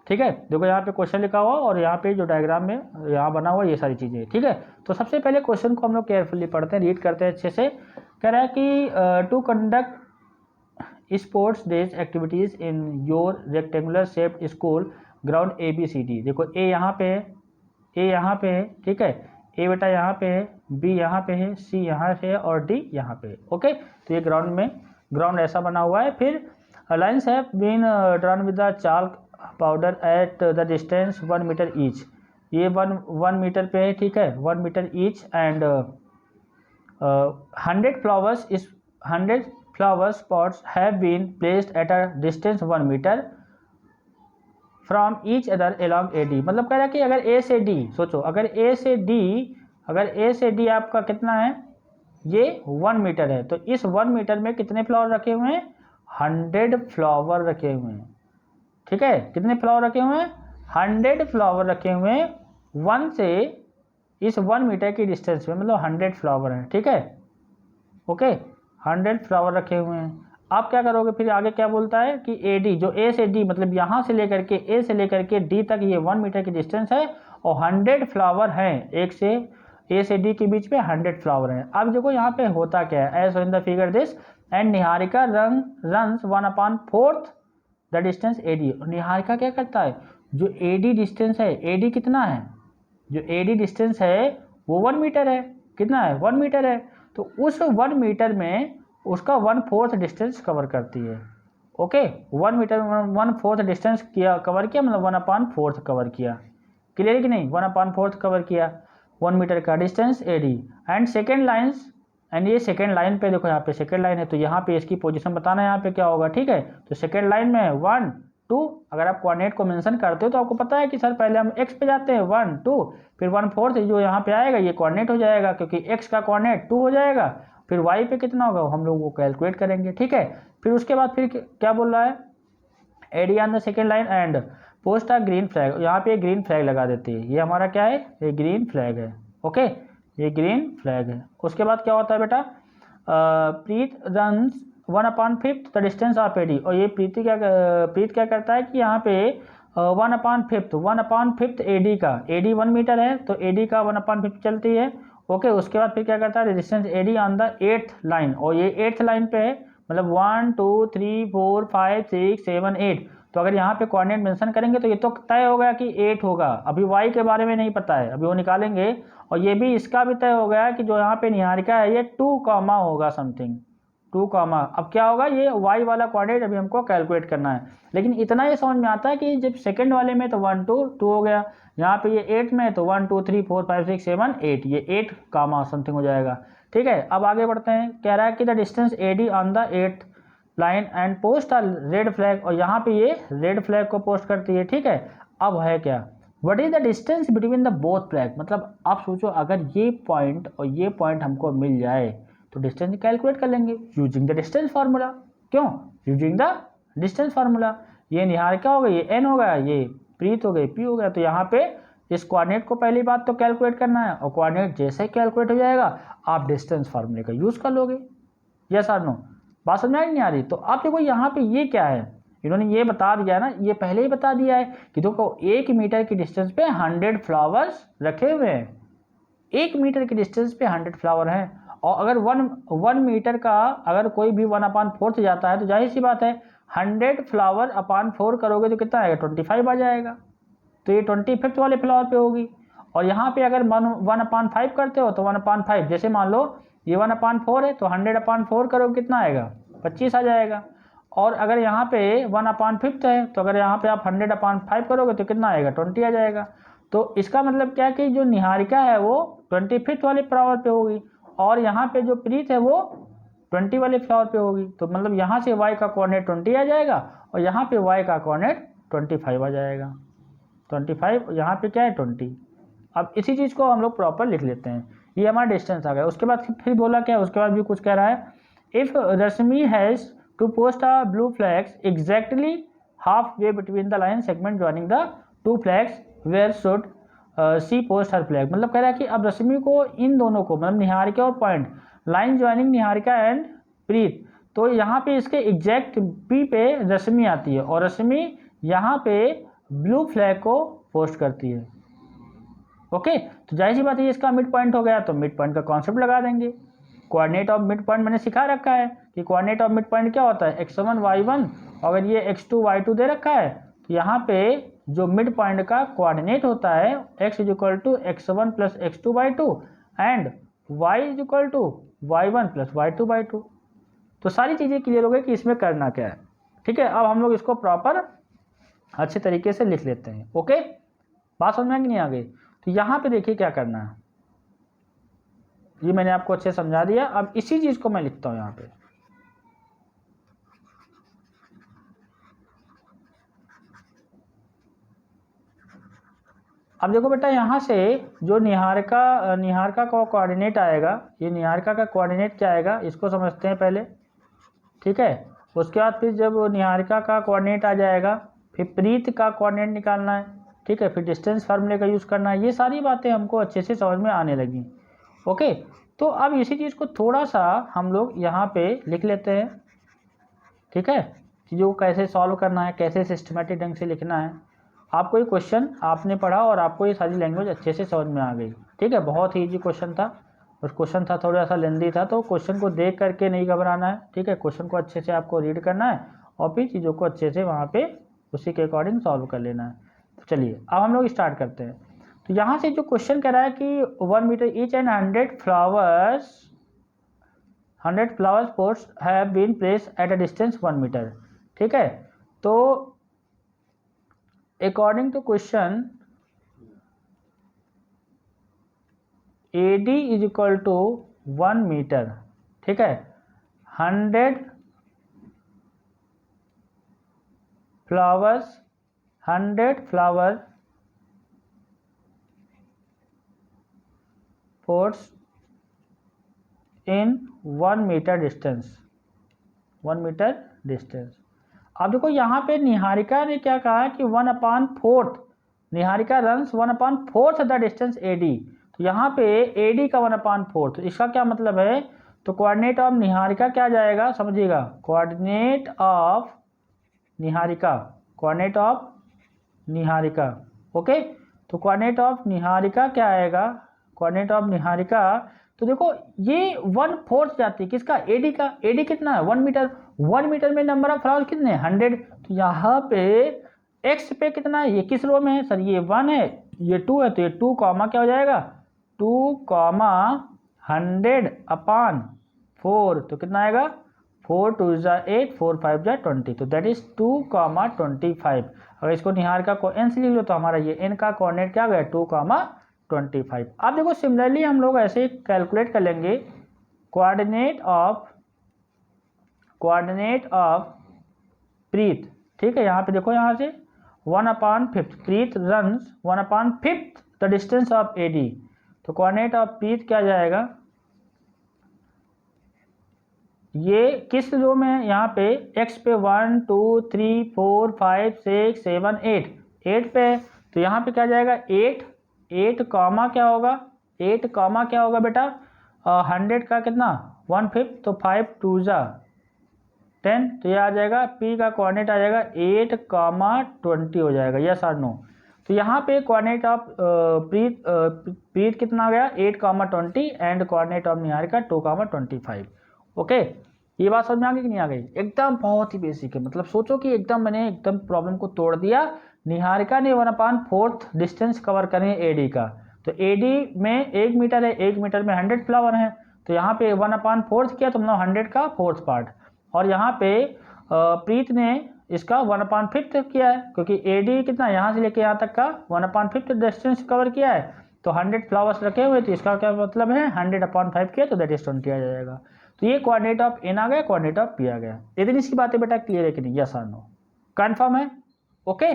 ठीक है, देखो यहाँ पे क्वेश्चन लिखा हुआ और यहाँ पे जो डायग्राम में यहाँ बना हुआ ये सारी चीज़ें, ठीक है। तो सबसे पहले क्वेश्चन को हम लोग केयरफुली पढ़ते हैं, रीड करते हैं अच्छे से। कह रहा है कि to conduct sports days activities in your rectangular shaped school ground ABCD। देखो ए यहाँ पे है, ए यहाँ पे है, ठीक है, ए बेटा यहाँ पे है, बी यहाँ पे है, सी यहाँ पे है, और डी यहाँ पे है। ओके, तो ये ग्राउंड ऐसा बना हुआ है। फिर lines have been drawn with the chalk powder at the distance 1 metre each. ये 1 मीटर पे है, ठीक है, 1 metre each, and 100 flower spots have been placed at a distance 1 metre from each other along AD। मतलब कह रहा है कि अगर A से D, सोचो अगर A से D आपका कितना है, ये 1 मीटर है, तो इस 1 मीटर में कितने फ्लावर रखे हुए हैं, 100 फ्लावर रखे हुए हैं, ठीक है। कितने फ्लावर रखे हुए हैं, 100 फ्लावर रखे हुए हैं, 1 से इस 1 मीटर की डिस्टेंस में, मतलब 100 फ्लावर हैं, ठीक है। ओके, 100 फ्लावर रखे हुए हैं। आप क्या करोगे, फिर आगे क्या बोलता है कि AD, जो A से D, मतलब यहाँ से लेकर के A से लेकर के D तक ये 1 मीटर की डिस्टेंस है, और 100 फ्लावर हैं, एक से A से D के बीच में 100 फ्लावर हैं। अब देखो यहाँ पे होता क्या है, as in the figure this, and Niharika runs 1/4 the distance AD। Niharika क्या करता है, जो AD डिस्टेंस है, AD कितना है, जो AD डिस्टेंस है वो 1 मीटर है, कितना है, 1 मीटर है, तो उस 1 मीटर में उसका 1/4 डिस्टेंस कवर करती है। ओके, 1 मीटर 1/4 डिस्टेंस किया, कवर किया, मतलब 1/4 कवर किया, क्लियर है कि नहीं, 1/4 कवर किया 1 मीटर का distance AD। And second lines, and ये सेकेंड लाइन पे देखो, यहाँ पे सेकेंड लाइन है, तो यहाँ पे इसकी पोजीशन बताना है यहाँ पे क्या होगा, ठीक है। तो सेकेंड लाइन में 1 2, अगर आप कोऑर्डिनेट को मेंशन करते हो तो आपको पता है कि सर पहले हम x पे जाते हैं 1 2, फिर 1/4 जो यहाँ पे आएगा ये कोऑर्डिनेट हो जाएगा, क्योंकि x का कोऑर्डिनेट 2 हो जाएगा, फिर y पे कितना होगा हम लोग वो कैलकुलेट करेंगे, ठीक है। फिर उसके बाद फिर क्या बोल रहा है, AD on the second line and post a green flag. यहाँ पे ग्रीन फ्लैग लगा देते हैं, ये हमारा क्या है, ये ग्रीन फ्लैग है, ओके, ये ग्रीन फ्लैग है। उसके बाद क्या होता है बेटा, Preet runs 1/5 the distance of AD। और ये प्रीत क्या करता है कि यहाँ पे 1/5 AD का, AD 1 मीटर है तो AD का 1/5 चलती है, ओके। उसके बाद फिर क्या करता है, distance AD on the 8th line, और ये 8th लाइन पे है, मतलब 1 2 3 4 5 6 7 8। तो अगर यहाँ पे कोऑर्डिनेट मेंशन करेंगे तो ये तो तय हो गया कि 8 होगा, अभी y के बारे में नहीं पता है, अभी वो निकालेंगे। और ये भी इसका भी तय हो गया कि जो यहाँ पे निहारिका है ये 2 होगा समथिंग, 2 कामा, अब क्या होगा, ये y वाला कोऑर्डिनेट अभी हमको कैलकुलेट करना है। लेकिन इतना ये समझ में आता है कि जब सेकंड वाले में तो 1 2 2 हो गया, यहाँ पे ये 8 में तो 1 2 3 4 5 6 7 8, ये 8 कामा समथिंग हो जाएगा। ठीक है, अब आगे बढ़ते हैं। कह रहा है कि the distance AD on the 8th line and post a red flag, और यहाँ पे ये रेड फ्लैग को पोस्ट करती है। ठीक है, अब है क्या, what is the distance between the both flag, मतलब आप सोचो अगर ये पॉइंट और ये पॉइंट हमको मिल जाए तो डिस्टेंस कैलकुलेट कर लेंगे यूजिंग द डिस्टेंस फार्मूला। क्यों, यूजिंग द डिस्टेंस फार्मूला। ये निहारिका हो गई, ये एन हो गया, ये प्रीत हो गई, पी हो गया। तो यहाँ पे इस कोऑर्डिनेट को पहली बात तो कैलकुलेट करना है, और कोऑर्डिनेट जैसे ही कैलकुलेट हो जाएगा आप डिस्टेंस फार्मूले का यूज़ कर लोगे। यस और नो, बात समझ में नहीं आ रही? तो आप देखो यहाँ पे ये क्या है, इन्होंने ये बता दिया ना, ये पहले ही बता दिया है कि देखो 1 मीटर की डिस्टेंस पे 100 फ्लावर्स रखे हुए हैं। 1 मीटर की डिस्टेंस पे 100 फ्लावर हैं, और अगर 1 मीटर का अगर कोई भी 1/4 जाता है तो जाहिर सी बात है 100 फ्लावर अपान 4 करोगे तो कितना आएगा, 25 आ जाएगा। तो ये 25th वाले फ्लावर पे होगी। और यहाँ पे अगर 1/5 करते हो तो 1/5, जैसे मान लो ये 1/4 है तो 100/4 करोगे कितना आएगा, 25 आ जाएगा। और अगर यहाँ पे 1/5 है तो अगर यहाँ पे आप 100/5 करोगे तो कितना आएगा, 20 आ जाएगा। तो इसका मतलब क्या है कि जो निहारिका है वो 25th वाले फ्लावर पे होगी, और यहाँ पे जो प्रीत है वो 20 वाले फ्लावर पे होगी। तो मतलब यहाँ से y का कोऑर्डिनेट 20 आ जाएगा, और यहाँ पे y का कोऑर्डिनेट 25 आ जाएगा। 25, यहाँ पे क्या है 20। अब इसी चीज़ को हम लोग प्रॉपर लिख लेते हैं, ये हमारा डिस्टेंस आ गया। उसके बाद फिर बोला क्या, उसके बाद भी कुछ कह रहा है, if Rashmi has to post a blue flags exactly half way between the line segment joining the 2 flags where should she post her flag. मतलब कह रहा है कि अब रश्मि को इन दोनों को, मतलब निहारिका और point, line joining Niharika and Preet, तो यहाँ पे इसके एग्जैक्ट पी पे रश्मि आती है, और रश्मि यहाँ पे ब्लू फ्लैग को पोस्ट करती है। ओके, तो जाहिर सी बात है इसका मिड पॉइंट हो गया, तो मिड पॉइंट का कॉन्सेप्ट लगा देंगे। कोऑर्डिनेट ऑफ मिड पॉइंट मैंने सिखा रखा है कि कोऑर्डिनेट ऑफ मिड पॉइंट क्या होता है, x1 y1, अगर ये x2 y2 दे रखा है तो यहाँ पे जो मिड पॉइंट का कोऑर्डिनेट होता है x = x1 + x2/2 and y = y1 + y2/2। तो सारी चीज़ें क्लियर हो गई कि इसमें करना क्या है। ठीक है, अब हम लोग इसको प्रॉपर अच्छे तरीके से लिख लेते हैं। ओके, बात समझ में नहीं आ गई? तो यहाँ पे देखिए क्या करना है, ये मैंने आपको अच्छे समझा दिया। अब इसी चीज़ को मैं लिखता हूँ यहाँ पे। अब देखो बेटा, यहाँ से जो निहारिका का कोऑर्डिनेट आएगा, ये निहारिका का कोऑर्डिनेट क्या आएगा इसको समझते हैं पहले। ठीक है, उसके बाद फिर जब निहारिका का कोऑर्डिनेट आ जाएगा फिर प्रीत का कोऑर्डिनेट निकालना है। ठीक है, फिर डिस्टेंस फार्मूले का यूज़ करना है। ये सारी बातें हमको अच्छे से समझ में आने लगी। ओके, तो अब इसी चीज़ को थोड़ा सा हम लोग यहाँ पे लिख लेते हैं। ठीक है, चीज़ों को कैसे सॉल्व करना है, कैसे सिस्टमेटिक ढंग से लिखना है। आपको ये क्वेश्चन आपने पढ़ा और आपको ये सारी लैंग्वेज अच्छे से समझ में आ गई। ठीक है, बहुत ही ईजी क्वेश्चन था, और क्वेश्चन था थोड़ा सा लेंदी था, तो क्वेश्चन को देख करके नहीं घबराना है। ठीक है, क्वेश्चन को अच्छे से आपको रीड करना है और फिर चीज़ों को अच्छे से वहाँ पे उसी के अकॉर्डिंग सॉल्व कर लेना है। तो चलिए अब हम लोग स्टार्ट करते हैं। तो यहाँ से जो क्वेश्चन कह रहा है कि 1 metre each and 100 flowers pots have been placed at a distance 1 metre. ठीक है, तो according to question AD = 1 metre. ठीक है, 100 flower pots in 1 metre distance. 1 metre distance. अब देखो यहाँ पे निहारिका ने क्या कहा कि 1/4, Niharika runs 1/4 the distance AD। तो यहाँ पे AD का 1/4, तो इसका क्या मतलब है, तो कोऑर्डिनेट ऑफ निहारिका क्या जाएगा, समझिएगा, coordinate of Niharika, coordinate of Niharika. Okay, तो कोऑर्डिनेट ऑफ निहारिका क्या आएगा, कोऑर्डिनेट ऑफ निहारिका, तो देखो ये 1/4 जाती है किसका, AD का। AD कितना है, 1 मीटर। 1 मीटर में नंबर ऑफ फ्लावर्स कितने, 100। तो यहाँ पे x पे कितना है, ये किस रो में है सर, ये 1 है, ये 2 है, तो ये 2 कॉमा क्या हो जाएगा, 2 कॉमा 100/4, तो कितना आएगा 4 2 जा 8, 4 5 जा 20, तो दैट इज 2,25। अगर इसको निहारिका को n से लिख लो तो हमारा ये n का कोऑर्डिनेट क्या हो गया 2,25। अब देखो सिमिलरली हम लोग ऐसे कैलकुलेट कर लेंगे कोऑर्डिनेट ऑफ प्रीत। ठीक है, यहाँ पे देखो, यहाँ से 1/5 Preet runs 1/5 the distance of AD। तो कोऑर्डिनेट ऑफ प्रीत क्या जाएगा, ये किस रो में है, यहाँ पे x पे 1 2 3 4 5 6 7 8 पे है, तो यहाँ पे क्या जाएगा 8 कॉमा क्या होगा 8 कॉमा क्या होगा बेटा 100 का कितना 1/5, तो 5 2 जा 10, तो ये आ जाएगा P का कोऑर्डिनेट आ जाएगा 8,20 हो जाएगा, यस और नो। तो यहाँ पे कोऑर्डिनेट ऑफ प्रीत कितना आ गया 8,20 and coordinate of Niharika 2,25। Okay, ये बात समझ में आ गई कि नहीं आ गई? एकदम बहुत ही बेसिक है, मतलब सोचो कि एकदम मैंने एकदम प्रॉब्लम को तोड़ दिया। निहारिका ने 1/4 डिस्टेंस कवर करें AD का, तो AD में 1 मीटर है, 1 मीटर में 100 फ्लावर हैं, तो यहाँ पे 1/4 किया तो मतलब 100 का 4th पार्ट, और यहाँ पे प्रीत ने इसका 1/5 किया है, क्योंकि AD कितना यहाँ से लेके यहाँ तक का 1/5 डिस्टेंस कवर किया है, तो 100 फ्लावर्स रखे हुए, तो इसका क्या मतलब है 100/5 किया तो दैट इज 20 आ जाएगा। तो ये कोऑर्डिनेट ऑफ N आ गया, कोऑर्डिनेट ऑफ P आ गया। इतनी सी बातें बेटा क्लियर है कि नहीं, यस और नो, कंफर्म है? ओके,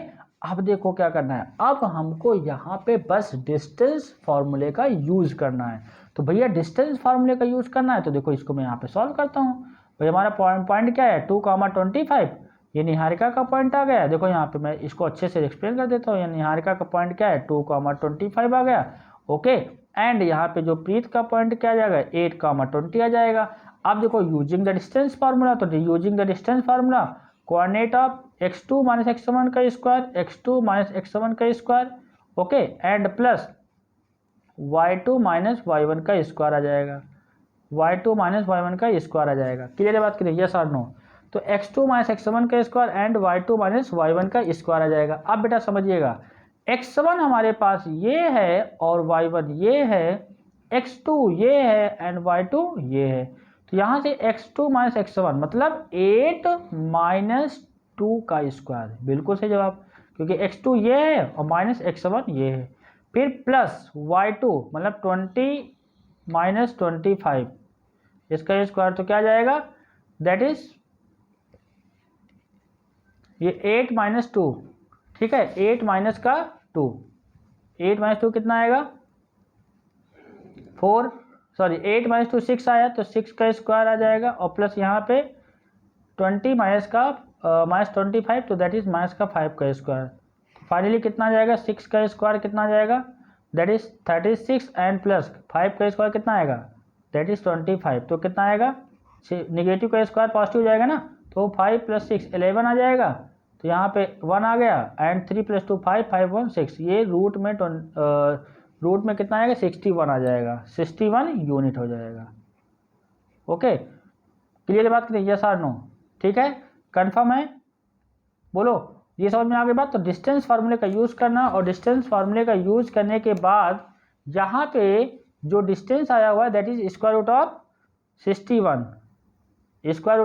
अब देखो क्या करना है, अब हमको यहाँ पे बस डिस्टेंस फार्मूले का यूज करना है। तो भैया डिस्टेंस फार्मूले का यूज करना है, तो देखो इसको मैं यहाँ पे सॉल्व करता हूँ। भाई हमारा पॉइंट क्या है 2,25, ये निहारिका का पॉइंट आ गया। देखो यहाँ पे मैं इसको अच्छे से एक्सप्लेन कर देता हूँ, ये निहारिका का पॉइंट क्या है 2,25 आ गया। ओके, एंड यहाँ पे जो प्रीत का पॉइंट क्या आ जाएगा 8,20 आ जाएगा। अब देखो यूजिंग द डिस्टेंस फार्मूला, तो using the distance formula coordinate of x2 - x1 का स्क्वायर, x2 - x1 का square, okay, and plus y2 - y1 का स्क्वायर आ जाएगा, y2 - y1 का स्क्वायर आ जाएगा। क्लियर है बात की नहीं, यस और नो? तो x2 - x1 का स्क्वायर एंड y2 - y1 का स्क्वायर आ जाएगा। अब बेटा समझिएगा, x1 हमारे पास ये है और y1 ये है, x2 ये है एंड y2 ये है, तो यहाँ से x2 - x1 मतलब 8 - 2 का स्क्वायर, बिल्कुल सही जवाब, क्योंकि x2 ये है और माइनस x1 ये है। फिर प्लस y2 मतलब 20 - 25, इसका स्क्वायर तो क्या जाएगा दैट इज ये 8 - 2, ठीक है, 8 - का 2, 8 - 2 कितना आएगा 4, सॉरी 8 - 2 6 आया, तो 6 का स्क्वायर आ जाएगा, और प्लस यहाँ पे 20 -25, तो दैट इज माइनस का 5 का स्क्वायर। फाइनली कितना आ जाएगा 6 का स्क्वायर कितना आ जाएगा दैट इज 36 एंड प्लस 5 का स्क्वायर कितना आएगा दैट इज 25, तो कितना आएगा निगेटिव का स्क्वायर पॉजिटिव हो जाएगा ना, तो 5 + 6 11 आ जाएगा, तो यहाँ पे 1 आ गया एंड 3 + 2 5 5 1 6, ये रूट में कितना आएगा 61 आ जाएगा, 61 यूनिट हो जाएगा। ओके, क्लियर बात करिए, यस और नो? ठीक है, कंफर्म है, बोलो, ये समझ में आ गई बात? तो डिस्टेंस फार्मूले का यूज करना, और डिस्टेंस फार्मूले का यूज करने के बाद यहाँ पे जो डिस्टेंस आया हुआ है that is square root of 61, square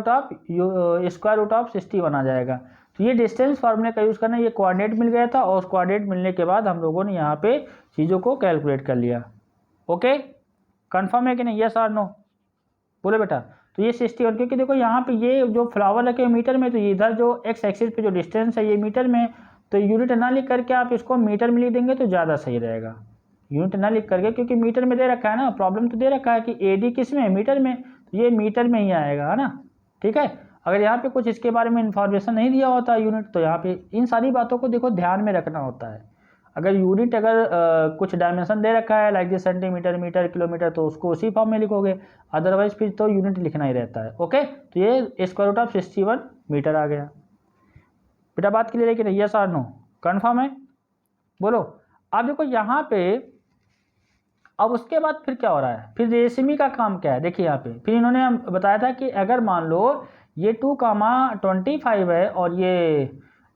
root of 61 आ जाएगा। तो ये डिस्टेंस फार्मूले का यूज करना, ये कोऑर्डिनेट मिल गया था, और उस कोऑर्डिनेट मिलने के बाद हम लोगों ने यहाँ पे चीज़ों को कैलकुलेट कर लिया। ओके, कंफर्म है कि नहीं, यस और नो? बोलो बेटा। तो ये 61, क्योंकि देखो यहाँ पे ये जो फ्लावर रखे मीटर में, तो इधर जो एक्स एक्सिस पे जो डिस्टेंस है ये मीटर में, तो यूनिट ना लिख करके आप इसको मीटर में लिख देंगे तो ज़्यादा सही रहेगा, यूनिट ना लिख करके, क्योंकि मीटर में दे रखा है ना, प्रॉब्लम तो दे रखा है कि AD किस में है मीटर में, तो ये मीटर में ही आएगा, है ना? ठीक है, अगर यहाँ पे कुछ इसके बारे में इन्फॉर्मेशन नहीं दिया होता यूनिट, तो यहाँ पे इन सारी बातों को देखो ध्यान में रखना होता है। अगर यूनिट कुछ डायमेंशन दे रखा है like this centimetre, metre, kilometre, तो उसको उसी फॉर्म में लिखोगे, अदरवाइज फिर तो यूनिट लिखना ही रहता है। ओके, तो ये स्क्वायर रूट ऑफ 61 मीटर आ गया। बेटा बात क्लियर है कि नहीं, यस और नो? कंफर्म है, बोलो। अब देखो यहाँ पे, अब उसके बाद फिर क्या हो रहा है, फिर रेशमी का काम क्या है, देखिए यहाँ पे फिर इन्होंने बताया था कि अगर मान लो ये 2,25 है और ये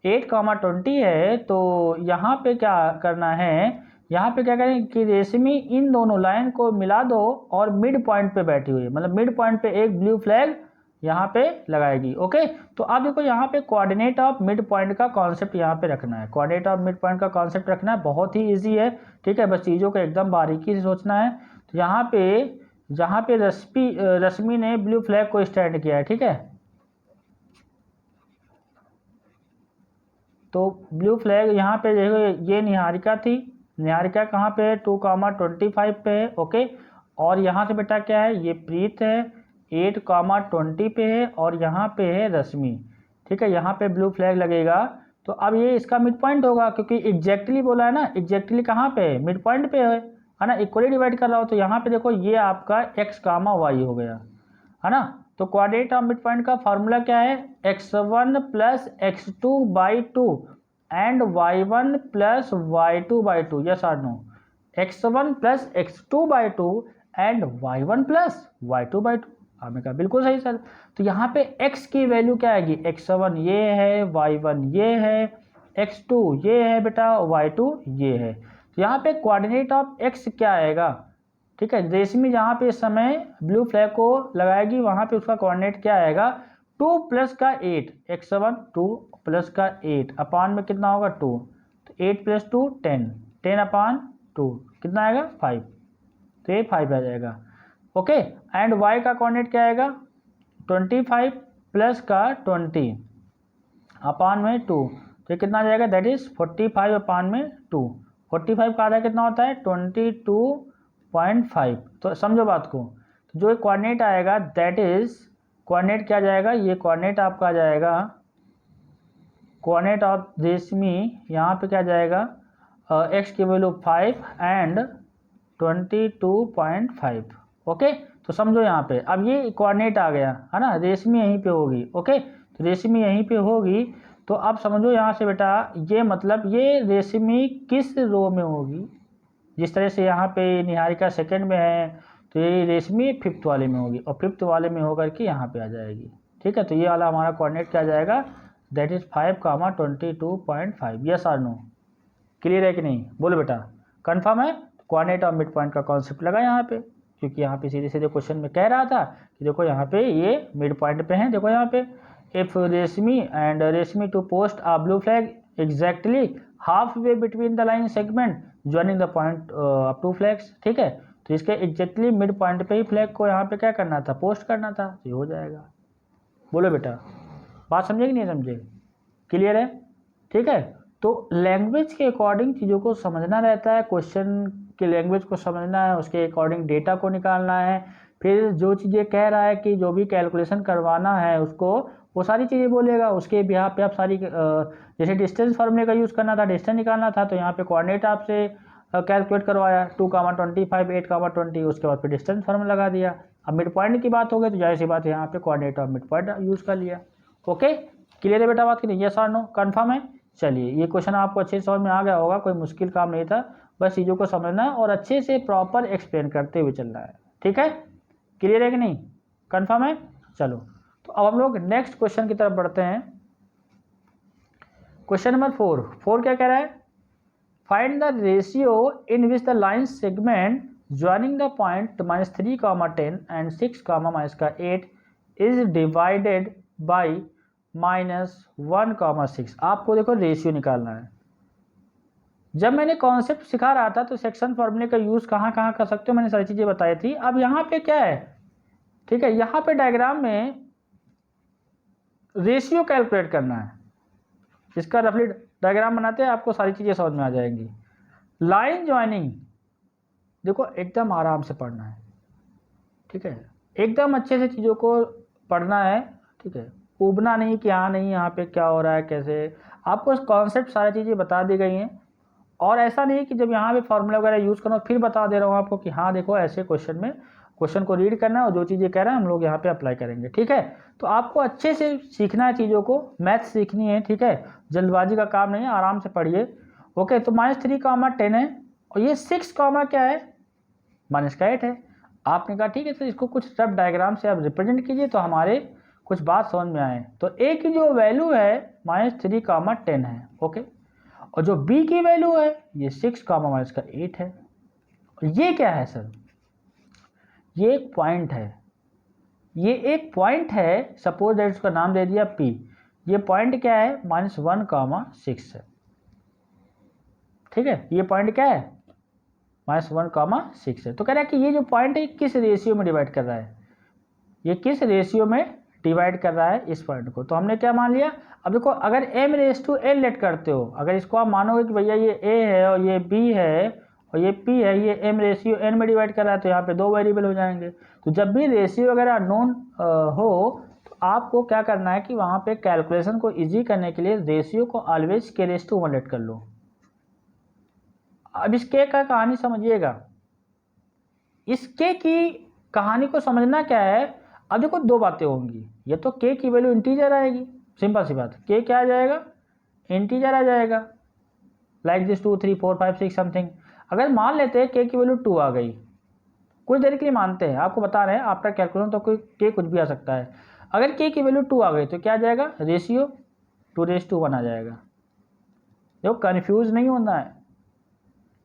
8,20 है, तो यहाँ पे क्या करना है, यहाँ पे क्या करें कि रेशमी इन दोनों लाइन को मिला दो और मिड पॉइंट पे बैठी हुई है, मतलब मिड पॉइंट पे एक ब्लू फ्लैग यहाँ पे लगाएगी। ओके, तो अब देखो यहाँ पे कोऑर्डिनेट ऑफ मिड पॉइंट का कॉन्सेप्ट यहाँ पे रखना है। कोऑर्डिनेट ऑफ मिड पॉइंट का कॉन्सेप्ट रखना है, बहुत ही इजी है। ठीक है, बस चीज़ों को एकदम बारीकी से सोचना है। तो यहाँ पे जहाँ पे रश्मि ने ब्लू फ्लैग को स्टैंड किया है, ठीक है, तो ब्लू फ्लैग यहाँ पे देखो ये निहारिका थी। निहारिका कहाँ पे है, 2,25 पे है। ओके, और यहाँ से बेटा क्या है, ये प्रीत है, 8,20 पे है, और यहाँ पे है रश्मि। ठीक है, यहाँ पे ब्लू फ्लैग लगेगा। तो अब ये इसका मिड पॉइंट होगा, क्योंकि एग्जैक्टली बोला है ना, एग्जैक्टली कहाँ पे है, मिड पॉइंट पे है ना, इक्वली डिवाइड कर रहा हो। तो यहाँ पे देखो ये आपका x, y हो गया, है ना। तो कोऑर्डिनेट ऑफ मिड पॉइंट का फार्मूला क्या है, x1 plus x2/2 and y1 plus y2/2, yes और no, x1 plus x2/2 and y1 plus y2/2। आपने कहा बिल्कुल सही सर। तो यहाँ पे x की वैल्यू क्या आएगी, x1 ये है, y1 ये है, x2 ये है बेटा, y2 ये है। तो यहाँ पे कोऑर्डिनेट ऑफ x क्या आएगा, ठीक है, रेशमी जहाँ पे इस समय ब्लू फ्लैग को लगाएगी वहाँ पे उसका कोऑर्डिनेट क्या आएगा, 2 प्लस का 8, x1 2 प्लस का 8 अपान में कितना होगा 2, तो 8 प्लस 2 10, 10 अपान 2 कितना आएगा 5, तो ये 5 आ जाएगा। ओके, एंड y का कोऑर्डिनेट क्या आएगा, 25 प्लस का 20 अपान में 2, तो ये कितना आ जाएगा, दैट इज 45 अपान में 2। 45 का आधा कितना होता है, 22.5। तो समझो बात को, तो जो कोऑर्डिनेट आएगा दैट इज, कोऑर्डिनेट क्या जाएगा, ये कोऑर्डिनेट आपका आ जाएगा, कोऑर्डिनेट ऑफ रेशमी यहाँ पे क्या जाएगा, x की वैल्यू 5 एंड 22.5। ओके, तो समझो यहाँ पे अब ये कोऑर्डिनेट आ गया है ना, रेशमी यहीं पे होगी। ओके, तो रेशमी यहीं पे होगी, तो अब समझो यहाँ से बेटा, ये मतलब ये रेशमी किस रो में होगी, जिस तरह से यहाँ पे निहारिका सेकंड में है, तो ये रेशमी 5th वाले में होगी, और 5th वाले में होकर के यहाँ पे आ जाएगी। ठीक है, तो ये वाला हमारा कोऑर्डिनेट क्या जाएगा, दैट इज 5, 22.5। यस और नो, क्लियर है कि नहीं, बोलो बेटा, कन्फर्म है। कोऑर्डिनेट और मिड पॉइंट का कॉन्सेप्ट लगा यहाँ पे, क्योंकि यहाँ पे सीधे सीधे क्वेश्चन में कह रहा था कि देखो यहाँ पे ये मिड पॉइंट पे हैं। देखो यहाँ पे, if Reshmi and Reshmi to post a blue flag exactly half way between the line segment joining the point up to flags. ठीक है, तो इसके एग्जैक्टली मिड पॉइंट पे ही फ्लैग को यहाँ पे क्या करना था, पोस्ट करना था, तो ये हो जाएगा। बोलो बेटा, बात समझे कि नहीं समझे, क्लियर है। ठीक है, तो लैंग्वेज के अकॉर्डिंग चीज़ों को समझना रहता है, क्वेश्चन की लैंग्वेज को समझना है, उसके अकॉर्डिंग डेटा को निकालना है, फिर जो चीज़ें कह रहा है कि जो भी कैलकुलेशन करवाना है उसको, वो सारी चीज़ें बोलेगा, उसके बिहाफ पे आप सारी, जैसे डिस्टेंस फार्मूले का यूज़ करना था, डिस्टेंस निकालना था, तो यहाँ पे कोऑर्डिनेट आपसे कैलकुलेट करवाया 2,25 8,20, उसके बाद फिर डिस्टेंस फार्मूला लगा दिया। अब मिड पॉइंट की बात हो गई तो जाहिर सी बात है यहाँ पे कोऑर्डिनेट और मिड पॉइंट यूज़ कर लिया। ओके, क्लियर है बेटा बात की नहीं, यस और नो, कन्फर्म है। चलिए, ये क्वेश्चन आपको अच्छे से समझ में आ गया होगा, कोई मुश्किल काम नहीं था, बस चीज़ों को समझना है और अच्छे से प्रॉपर एक्सप्लेन करते हुए चलना है। ठीक है, क्लियर है कि नहीं, कन्फर्म है। चलो, तो अब हम लोग नेक्स्ट क्वेश्चन की तरफ बढ़ते हैं। क्वेश्चन नंबर 4 क्या कह रहा है, find the ratio in which the line segment joining the point -3, 10 and 6, -8 is divided by -1, 6। आपको देखो रेशियो निकालना है। जब मैंने कॉन्सेप्ट सिखा रहा था तो सेक्शन फॉर्मूले का यूज़ कहाँ कहाँ कर सकते हो, मैंने सारी चीज़ें बताई थी। अब यहाँ पे क्या है, ठीक है, यहाँ पे डायग्राम में रेशियो कैलकुलेट करना है, इसका रफली डायग्राम बनाते हैं, आपको सारी चीज़ें समझ में आ जाएंगी। लाइन ज्वाइनिंग देखो एकदम आराम से पढ़ना है, ठीक है, एकदम अच्छे से चीज़ों को पढ़ना है, ठीक है, उबना नहीं कि हाँ नहीं यहाँ पे क्या हो रहा है कैसे, आपको कॉन्सेप्ट सारी चीज़ें बता दी गई हैं। और ऐसा नहीं कि जब यहाँ पे फार्मूला वगैरह यूज़ करो फिर बता दे रहा हूँ आपको कि हाँ देखो ऐसे क्वेश्चन में, क्वेश्चन को रीड करना है और जो चीज़ें कह रहे हैं हम लोग यहाँ पे अप्लाई करेंगे। ठीक है, तो आपको अच्छे से सीखना है चीज़ों को, मैथ सीखनी है। ठीक है, जल्दबाजी का काम नहीं है, आराम से पढ़िए। ओके, तो -3, 10 है, और ये 6, क्या है, -8 है। आपने कहा ठीक है, तो इसको कुछ रफ डायग्राम से आप रिप्रेजेंट कीजिए तो हमारे कुछ बात समझ में आए। तो ए की जो वैल्यू है -3, 10 है। ओके, और जो बी की वैल्यू है ये 6, -8 है। और ये क्या है सर, ये एक पॉइंट है, ये एक पॉइंट है, सपोज दैट उसका नाम दे दिया P। ये पॉइंट क्या है, -1,6 है। ठीक है, ये पॉइंट क्या है, -1,6 है। तो कह रहा है कि ये जो पॉइंट है किस रेशियो में डिवाइड कर रहा है, ये किस रेशियो में डिवाइड कर रहा है इस पॉइंट को। तो हमने क्या मान लिया, अब देखो अगर m⁴n लेट करते हो, अगर इसको आप मानोगे कि भैया ये a है और ये b है और ये p है, ये m⁴n में डिवाइड कर रहा है, तो यहाँ पे 2 वेरिएबल हो जाएंगे। तो जब भी रेशियो वगैरह नोन हो तो आपको क्या करना है कि वहाँ पे कैलकुलेशन को ईजी करने के लिए रेशियो को ऑलवेज k⁻1 लेट कर लो। अब इस k का कहानी समझिएगा, इस k की कहानी को समझना क्या है। अब देखो दो बातें होंगी, ये तो k की वैल्यू इंटीजर आएगी, सिंपल सी बात, k क्या आ जाएगा, इंटीजर आ जाएगा, लाइक दिस 2 3 4 5 6 समथिंग। अगर मान लेते हैं k की वैल्यू 2 आ गई, कुछ देर के लिए मानते हैं, आपको बता रहे हैं आफ्टर कैलकुलेशन तो कोई k कुछ भी आ सकता है। अगर k की वैल्यू 2 आ गई तो क्या आ जाएगा, रेशियो 2:1 आ जाएगा। देखो कन्फ्यूज नहीं होना है,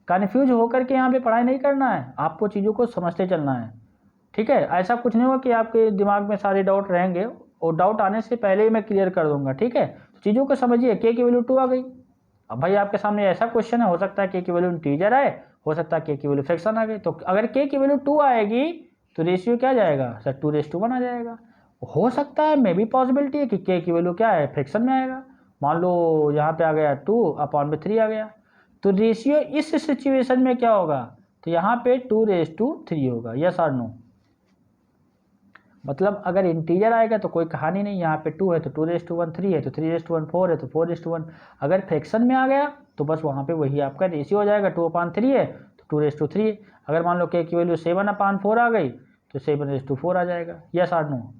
कन्फ्यूज होकर के यहाँ पे पढ़ाई नहीं करना है, आपको चीज़ों को समझते चलना है। ठीक है, ऐसा कुछ नहीं होगा कि आपके दिमाग में सारे डाउट रहेंगे, और डाउट आने से पहले ही मैं क्लियर कर दूंगा। ठीक है, तो चीज़ों को समझिए, k की वैल्यू 2 आ गई। अब भाई आपके सामने ऐसा क्वेश्चन है, हो सकता है k की वैल्यू इंटीजर आए, हो सकता है k की वैल्यू फ्रैक्शन आ गई। तो अगर k की वैल्यू 2 आएगी तो रेशियो क्या जाएगा सर, 2:1 आ जाएगा। हो सकता है, मे भी पॉसिबिलिटी है कि k की वैल्यू क्या है, फ्रैक्शन में आएगा। मान लो यहाँ पे आ गया 2/3 आ गया, तो रेशियो इस सिचुएशन में क्या होगा, तो यहाँ पे 2:3 होगा। यस और नो, मतलब अगर इंटीजर आएगा तो कोई कहानी नहीं, यहाँ पे 2 है तो 2:1, 3 है तो 3:1, 4 है तो 4:1। अगर फ्रैक्शन में आ गया तो बस वहाँ पे वही आपका रेशियो हो जाएगा, 2/3 है तो 2:3। अगर मान लो k की वैल्यू 7/4 आ गई तो 7:4 आ जाएगा। यस और नो,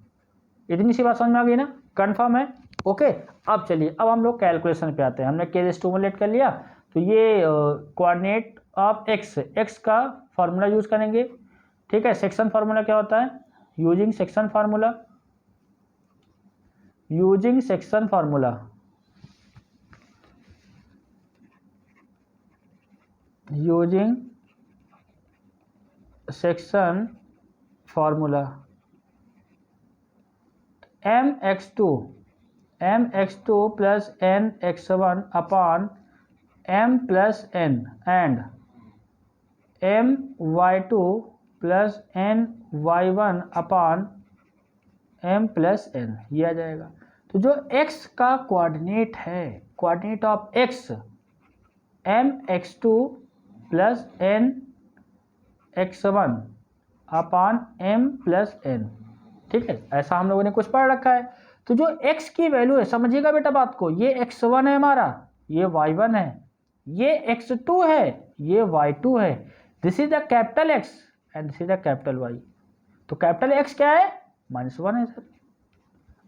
इतनी सी बात समझ में आ गई ना, कन्फर्म है। ओके, अब चलिए, अब हम लोग कैलकुलेशन पे आते हैं। हमने k⁻1 लेट कर लिया, तो ये कोऑर्डिनेट ऑफ x का फॉर्मूला यूज करेंगे। ठीक है, सेक्शन फार्मूला क्या होता है, using section formula, using section formula, using section formula, mx2 plus nx1 upon m plus n and my2 plus ny1 upon m plus n, ये आ जाएगा। तो जो x का कोऑर्डिनेट है, coordinate of x mx2 plus nx1 upon m plus n। ठीक है, ऐसा हम लोगों ने कुछ पढ़ रखा है। तो जो x की वैल्यू है, समझिएगा बेटा बात को, ये x1 है हमारा, ये y1 है, ये x2 है, ये y2 है। This is the capital x and this is the capital y। तो कैपिटल x क्या है, -1 है सर।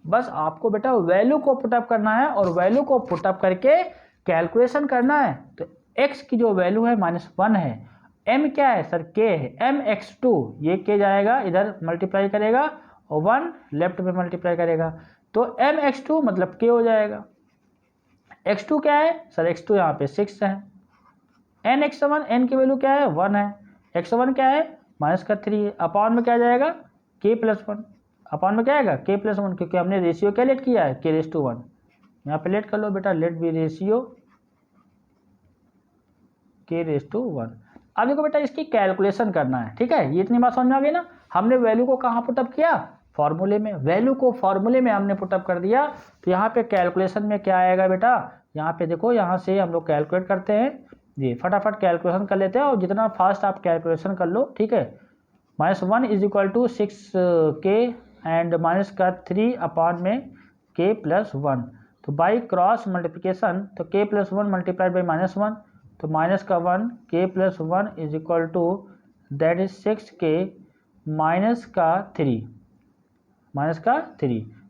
बस आपको बेटा वैल्यू को पुटअप करना है और वैल्यू को पुटअप करके कैलकुलेशन करना है। तो x की जो वैल्यू है -1 है, m क्या है सर, k है, mx2, ये k जाएगा इधर मल्टीप्लाई करेगा और 1 लेफ्ट में मल्टीप्लाई करेगा, तो mx2 मतलब k हो जाएगा। x2 क्या है सर, x2 यहाँ पे 6 है। nx1, n की वैल्यू क्या है, 1 है। x1 क्या है, -3 है। अपॉन में क्या जाएगा, k+1, अपॉन में क्या आएगा, k+1, क्योंकि हमने रेशियो क्या लेट किया है, k⁻1। यहाँ पे लेट कर लो बेटा, लेट बी रेशियो k⁻1। अब देखो बेटा इसकी कैलकुलेशन करना है। ठीक है, ये इतनी बात समझ में आ गई ना। हमने वैल्यू को कहाँ पुटअप किया, फॉर्मूले में, वैल्यू को फॉर्मूले में हमने पुटअप कर दिया। तो यहाँ पे कैलकुलेशन में क्या आएगा बेटा, यहाँ पे देखो, यहाँ से हम लोग कैलकुलेट करते हैं, ये फटाफट कैलकुलेशन कर लेते हैं, और जितना फास्ट आप कैलकुलेशन कर लो। ठीक है, -1 = 6k एंड -3 अपॉन में k+1, तो बाई क्रॉस मल्टीप्लिकेशन, तो k+1 मल्टीप्लाइड बाई -1, तो -1 k+1 दैट इज 6k -3,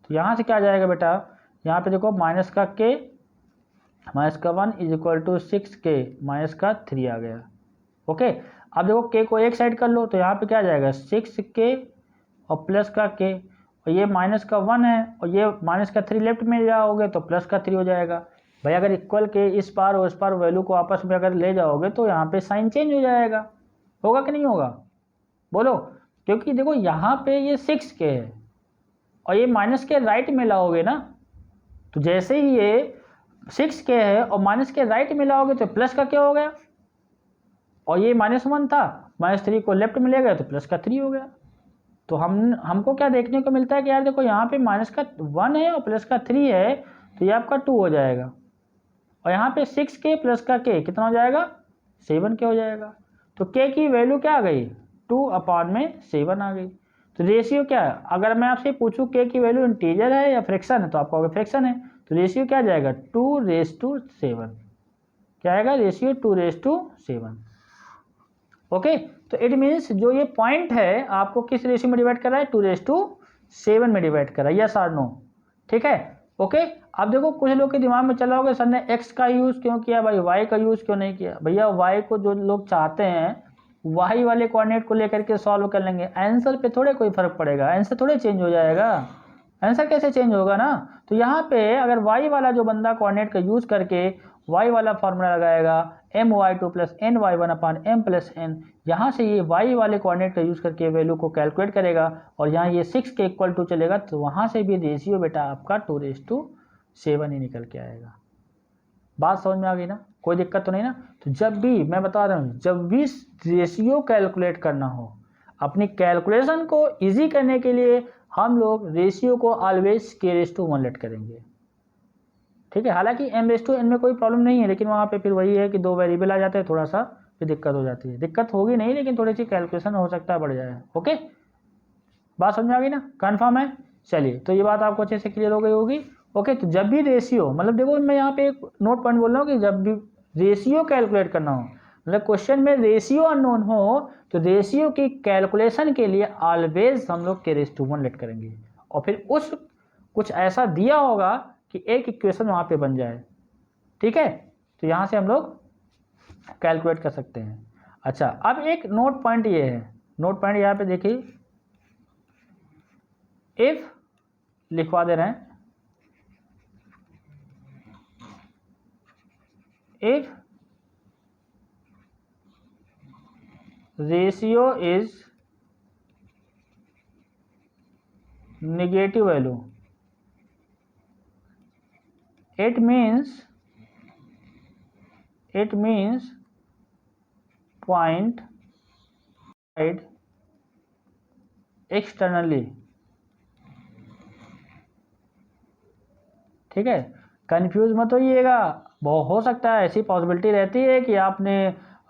तो यहाँ से क्या आ जाएगा बेटा, यहाँ पे देखो -1 6k -3 आ गया। ओके, अब देखो k को एक साइड कर लो, तो यहाँ पे क्या आ जाएगा, 6k और प्लस का k, और ये -1 है और ये -3 लेफ्ट में जाओगे तो +3 हो जाएगा। भाई अगर इक्वल के इस पार और इस पार वैल्यू को आपस में अगर ले जाओगे तो यहाँ पे साइन चेंज हो जाएगा, होगा कि नहीं होगा, बोलो। क्योंकि देखो यहाँ पे ये 6k है और ये माइनस के राइट में लाओगे ना, तो जैसे ही ये 6k है और माइनस के राइट में लाओगे तो प्लस का क्या हो गया, और ये -1 था, -3 को लेफ्ट में ले गए तो प्लस का 3 हो गया। तो हमको क्या देखने को मिलता है कि यार देखो यहाँ पे माइनस का 1 है और प्लस का 3 है, तो ये आपका 2 हो जाएगा, और यहाँ पे 6k प्लस का k कितना हो जाएगा, 7k हो जाएगा। तो k की वैल्यू क्या आ गई, 2/7 आ गई। तो रेशियो क्या है, अगर मैं आपसे पूछूं k की वैल्यू इंटीजर है या फ्रैक्शन है, तो आप कहोगे फ्रैक्शन है, तो रेशियो क्या आ जाएगा, 2:7। क्या आएगा, रेशियो 2:7। ओके, तो इट मीन्स जो ये पॉइंट है आपको किस रेशियो में डिवाइड कर रहा है, 2:7 में डिवाइड कर रहा है, यस और नो। ठीक है, ओके। अब देखो कुछ लोग के दिमाग में चला होगा सर ने x का यूज़ क्यों किया भाई, y का यूज़ क्यों नहीं किया। भैया y को जो लोग चाहते हैं y वाले कोऑर्डिनेट को लेकर के सॉल्व कर लेंगे, आंसर पे थोड़े कोई फर्क पड़ेगा, आंसर थोड़े चेंज हो जाएगा, आंसर कैसे चेंज होगा ना। तो यहाँ पे अगर y वाला जो बंदा कोऑर्डिनेट का यूज़ करके y वाला फॉर्मूला लगाएगा my2 + ny1/m+n, यहाँ से ये y वाले कोऑर्डिनेट का यूज़ करके वैल्यू को कैलकुलेट करेगा और यहाँ ये 6 के इक्वल टू चलेगा, तो वहाँ से भी रेशियो बेटा आपका 2:7 ही निकल के आएगा। बात समझ में आ गई ना, कोई दिक्कत तो नहीं ना। तो जब भी मैं बता रहा हूँ, जब भी रेशियो कैलकुलेट करना हो, अपनी कैलकुलेशन को ईजी करने के लिए हम लोग रेशियो को ऑलवेज k/1 लेट करेंगे। ठीक है, हालांकि m/n में कोई प्रॉब्लम नहीं है, लेकिन वहाँ पे फिर वही है कि 2 वेरिएबल आ जाते हैं, थोड़ा सा फिर दिक्कत हो जाती है। दिक्कत होगी नहीं, लेकिन थोड़ी सी कैलकुलेशन हो सकता है बढ़ जाए। ओके, बात समझ में आ गई ना, कन्फर्म है। चलिए, तो ये बात आपको अच्छे से क्लियर हो गई होगी। ओके, तो जब भी रेशियो, मतलब देखो मैं यहाँ पे एक नोट पॉइंट बोल रहा हूँ कि जब भी रेशियो कैलकुलेट करना हो, मतलब क्वेश्चन में रेशियो अननोन हो, तो रेशियो की कैलकुलेशन के लिए ऑलवेज हम लोग k/1 लेट करेंगे, और फिर उस कुछ ऐसा दिया होगा कि एक इक्वेशन वहाँ पे बन जाए। ठीक है, तो यहाँ से हम लोग कैलकुलेट कर सकते हैं। अच्छा, अब एक नोट पॉइंट ये है, नोट पॉइंट यहाँ पे देखिए, इफ लिखवा दे रहे हैं, if ratio is negative value, it means point side externally। ठीक है, कंफ्यूज मत होइएगा, बहुत हो सकता है ऐसी पॉसिबिलिटी रहती है कि आपने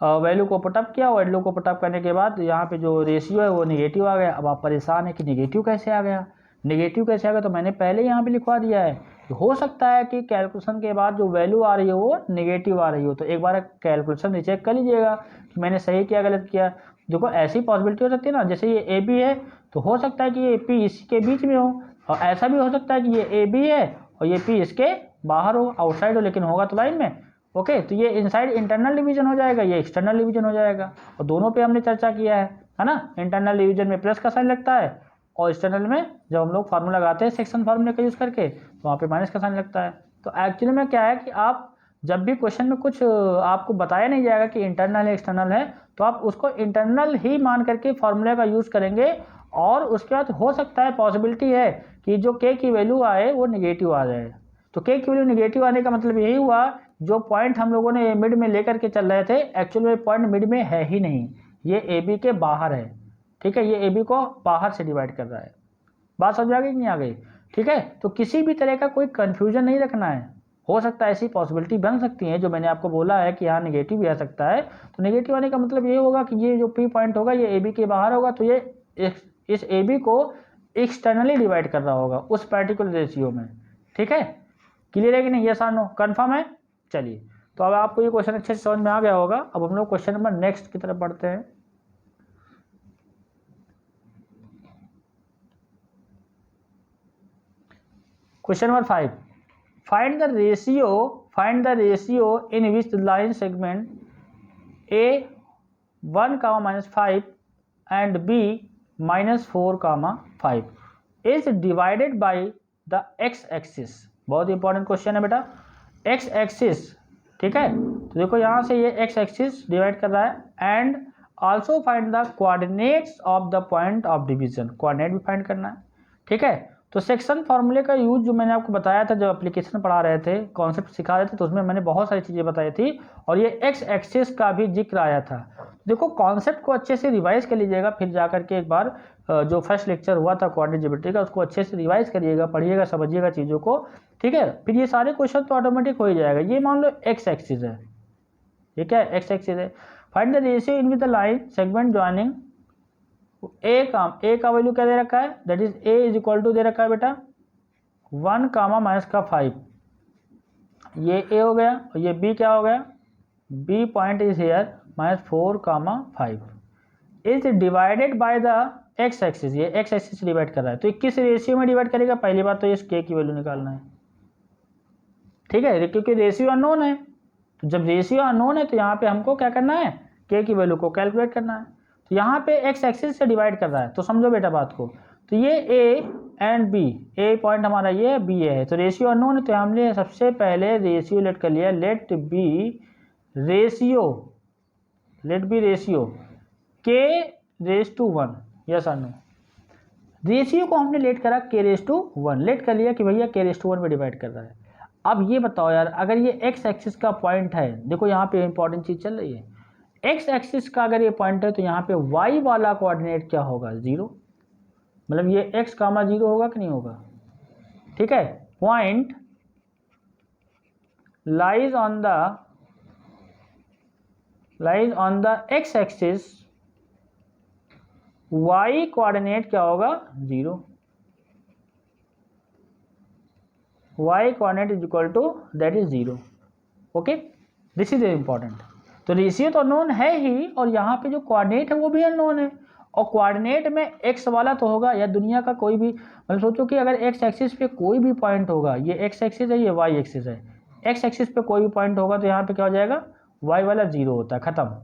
वैल्यू को पुटअप किया, वैल्यू को पुटअप करने के बाद यहाँ पे जो रेशियो है वो निगेटिव आ गया। अब आप परेशान है कि निगेटिव कैसे आ गया, निगेटिव कैसे आ गया, तो मैंने पहले यहाँ पे लिखवा दिया है कि हो सकता है कि कैलकुलेशन के बाद जो वैल्यू आ रही है वो निगेटिव आ रही हो, तो एक बार कैलकुलेशन रीचेक कर लीजिएगा कि मैंने सही किया गलत किया। देखो ऐसी पॉसिबिलिटी हो सकती है ना, जैसे ये ए बी है तो हो सकता है कि ये पी इसके बीच में हो, और ऐसा भी हो सकता है कि ये ए बी है और ये पी इसके बाहर हो, आउटसाइड हो, लेकिन होगा तो लाइन में। ओके, तो ये इनसाइड इंटरनल डिवीजन हो जाएगा, ये एक्सटर्नल डिवीजन हो जाएगा, और दोनों पे हमने चर्चा किया है ना। इंटरनल डिवीजन में प्लस का साइन लगता है, और एक्सटर्नल में जब हम लोग फार्मूला लगाते हैं सेक्शन फार्मूले का यूज़ करके, तो वहाँ पे माइनस का साइन लगता है। तो एक्चुअली में क्या है कि आप जब भी क्वेश्चन में कुछ आपको बताया नहीं जाएगा कि इंटरनल है एक्सटर्नल है, तो आप उसको इंटरनल ही मान करके फार्मूले का यूज़ करेंगे, और उसके बाद हो सकता है पॉसिबिलिटी है कि जो k की वैल्यू आए वो निगेटिव आ जाए। तो k की वैल्यू निगेटिव आने का मतलब यही हुआ, जो पॉइंट हम लोगों ने मिड में लेकर के चल रहे थे, एक्चुअल में पॉइंट मिड में है ही नहीं, ये ए बी के बाहर है। ठीक है, ये ए बी को बाहर से डिवाइड कर रहा है। बात समझ आ गई कि नहीं आ गई। ठीक है, तो किसी भी तरह का कोई कन्फ्यूजन नहीं रखना है। हो सकता है ऐसी पॉसिबिलिटी बन सकती है जो मैंने आपको बोला है कि यहाँ निगेटिव भी आ सकता है, तो निगेटिव आने का मतलब ये होगा कि ये जो पी पॉइंट होगा ये ए बी के बाहर होगा, तो ये इस ए बी को एक्सटर्नली डिवाइड कर रहा होगा उस पर्टिकुलर रेशियो में। ठीक है, क्लियर है कि नहीं, यस और नो, कन्फर्म है। चलिए, तो अब आपको ये क्वेश्चन अच्छे से समझ में आ गया होगा। अब हम लोग क्वेश्चन नंबर नेक्स्ट की तरफ बढ़ते हैं। Question number 5, find the ratio in which the line segment A 1, -5 and B -4, 5 is divided by the x axis. बहुत इंपॉर्टेंट क्वेश्चन है बेटा, एक्स एक्सिस। ठीक है, तो देखो यहाँ से ये एक्स एक्सिस डिवाइड कर रहा है, and also find the coordinates of the point of division, coordinate भी फाइंड करना है। ठीक है, तो सेक्शन फार्मूले का यूज जो मैंने आपको बताया था, जब एप्लीकेशन पढ़ा रहे थे, कॉन्सेप्ट सिखा रहे थे, तो उसमें मैंने बहुत सारी चीज़ें बताई थी और ये एक्स एक्सिस का भी जिक्र आया था। देखो कॉन्सेप्ट को अच्छे से रिवाइज कर लीजिएगा, फिर जाकर के एक बार जो फर्स्ट लेक्चर हुआ था कोऑर्डिनेट ज्योमेट्री का, उसको अच्छे से रिवाइज करिएगा, पढ़िएगा, समझिएगा चीज़ों को, ठीक है। फिर ये सारे क्वेश्चन तो ऑटोमेटिक हो ही जाएगा। ये मान लो एक्स एक्सिस है, ये क्या है, एक्स एक्सिस है। Find the ratio in with the line segment joining A का वैल्यू क्या दे रखा है, that is A is equal to दे रखा है बेटा 1 कामा माइनस का 5, ये ए हो गया और ये बी क्या हो गया, B point is here -4 comma 5 is divided by the x axis, ये एक्स एक्सिस से डिवाइड कर रहा है, तो ये किस रेशियो में डिवाइड करेगा, पहली बात तो इस के की वैल्यू निकालना है, ठीक है, क्योंकि रेशियो अननोन है। तो जब रेशियो अननोन है तो यहाँ पे हमको क्या करना है, के की वैल्यू को कैलकुलेट करना है। तो यहाँ पे एक्स एक्सिस से डिवाइड कर रहा है, तो समझो बेटा बात को, तो ये A and B, A point हमारा ये है, बी है, तो रेशियो अननोन है, तो हमने सबसे पहले रेशियो लेट कर लिया, लेट बी रेशियो के रेस टू 1, यस और नो। रेशियो को हमने लेट करा के रेस टू 1, लेट कर लिया कि भैया के रेस टू 1 में डिवाइड कर रहा है। अब ये बताओ यार, अगर ये एक्स एक्सिस का पॉइंट है, देखो यहाँ पे इंपॉर्टेंट चीज चल रही है, एक्स एक्सिस का अगर ये पॉइंट है तो यहाँ पे वाई वाला कोऑर्डिनेट क्या होगा, 0, मतलब ये एक्स कामा 0 होगा कि नहीं होगा, ठीक है। Point lies on the x axis, y coordinate क्या होगा, 0, y coordinate is equal to that is 0, okay, this is important. तो रेशियो तो अननोन है ही, और यहाँ पे जो कोऑर्डिनेट है वो भी अननोन है, और कोऑर्डिनेट में एक्स वाला तो होगा, या दुनिया का कोई भी, मतलब सोचो कि अगर एक्स एक्सिस पे कोई भी पॉइंट होगा, ये एक्स एक्सिस है, ये वाई एक्सिस है, एक्स एक्सिस पे कोई भी पॉइंट होगा तो यहाँ पे क्या हो जाएगा, वाई वाला 0 होता है, खत्म।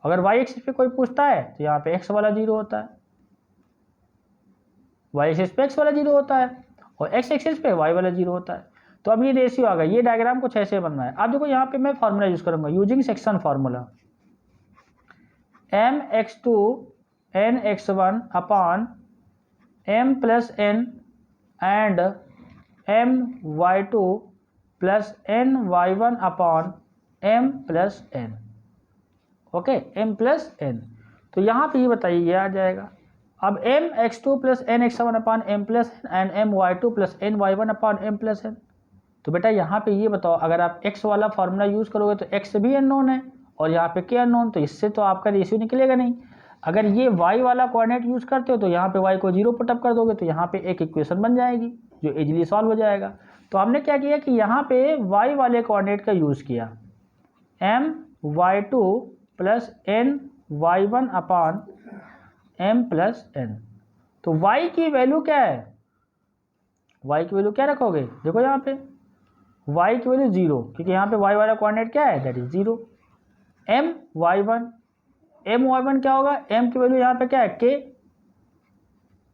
अगर वाई एक्सिस पे कोई पूछता है तो यहाँ पे एक्स वाला 0 होता है, वाई एक्सिस पे एक्स वाला 0 होता है, और एक्स एक्सिस पे वाई वाला 0 होता है। तो अब ये रेशियो आ गया, ये डायग्राम कुछ ऐसे बनना है। अब देखो यहाँ पे मैं फार्मूला यूज करूंगा, using section formula, mx2 nx1 upon m plus n and my2 plus ny1 upon m plus n, okay, m plus n। तो यहाँ पे ये बताइए, ये आ जाएगा। अब mx2 plus nx1 upon m plus n and my2 plus ny1 upon m plus n। तो बेटा यहाँ पे ये बताओ, अगर आप x वाला फार्मूला यूज करोगे तो x भी अननोन है और यहाँ पे k अननोन, तो इससे तो आपका रेशियो निकलेगा नहीं। अगर ये y वाला कोऑर्डिनेट यूज करते हो तो यहाँ पे y को 0 पुटअप कर दोगे, तो यहाँ पे एक इक्वेशन बन जाएगी जो इजीली सॉल्व हो जाएगा। तो हमने क्या किया कि यहाँ पे y वाले कोऑर्डिनेट का यूज किया, my2 plus ny1 upon m plus n। तो y की वैल्यू क्या है, y की वैल्यू क्या रखोगे, देखो यहाँ पे y की वैल्यू 0, क्योंकि यहाँ पे y वाला कोऑर्डिनेट क्या है, दैट इज 0। my1 क्या होगा, m की वैल्यू यहाँ पे क्या है, k,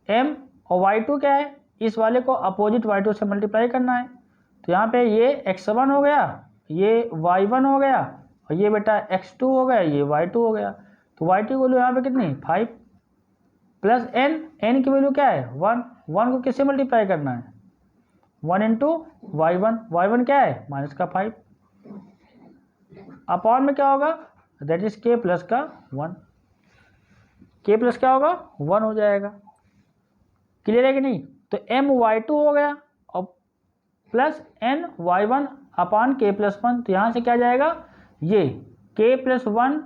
m, और y2 क्या है, इस वाले को अपोजिट y2 से मल्टीप्लाई करना है। तो यहाँ पे ये x1 हो गया, ये y1 हो गया, और ये बेटा x2 हो गया, ये y2 हो गया। तो y2 की वैल्यू यहाँ पे कितनी, 5, प्लस n की वैल्यू क्या है, 1 को किससे मल्टीप्लाई करना है, 1 इंटू y1 क्या है, माइनस का 5, अपॉन में क्या होगा, दैट इज k प्लस का 1, k प्लस क्या होगा, 1 हो जाएगा। क्लियर है कि नहीं। तो my2 हो गया और plus ny1 upon k plus 1, तो यहाँ से क्या जाएगा, ये k प्लस 1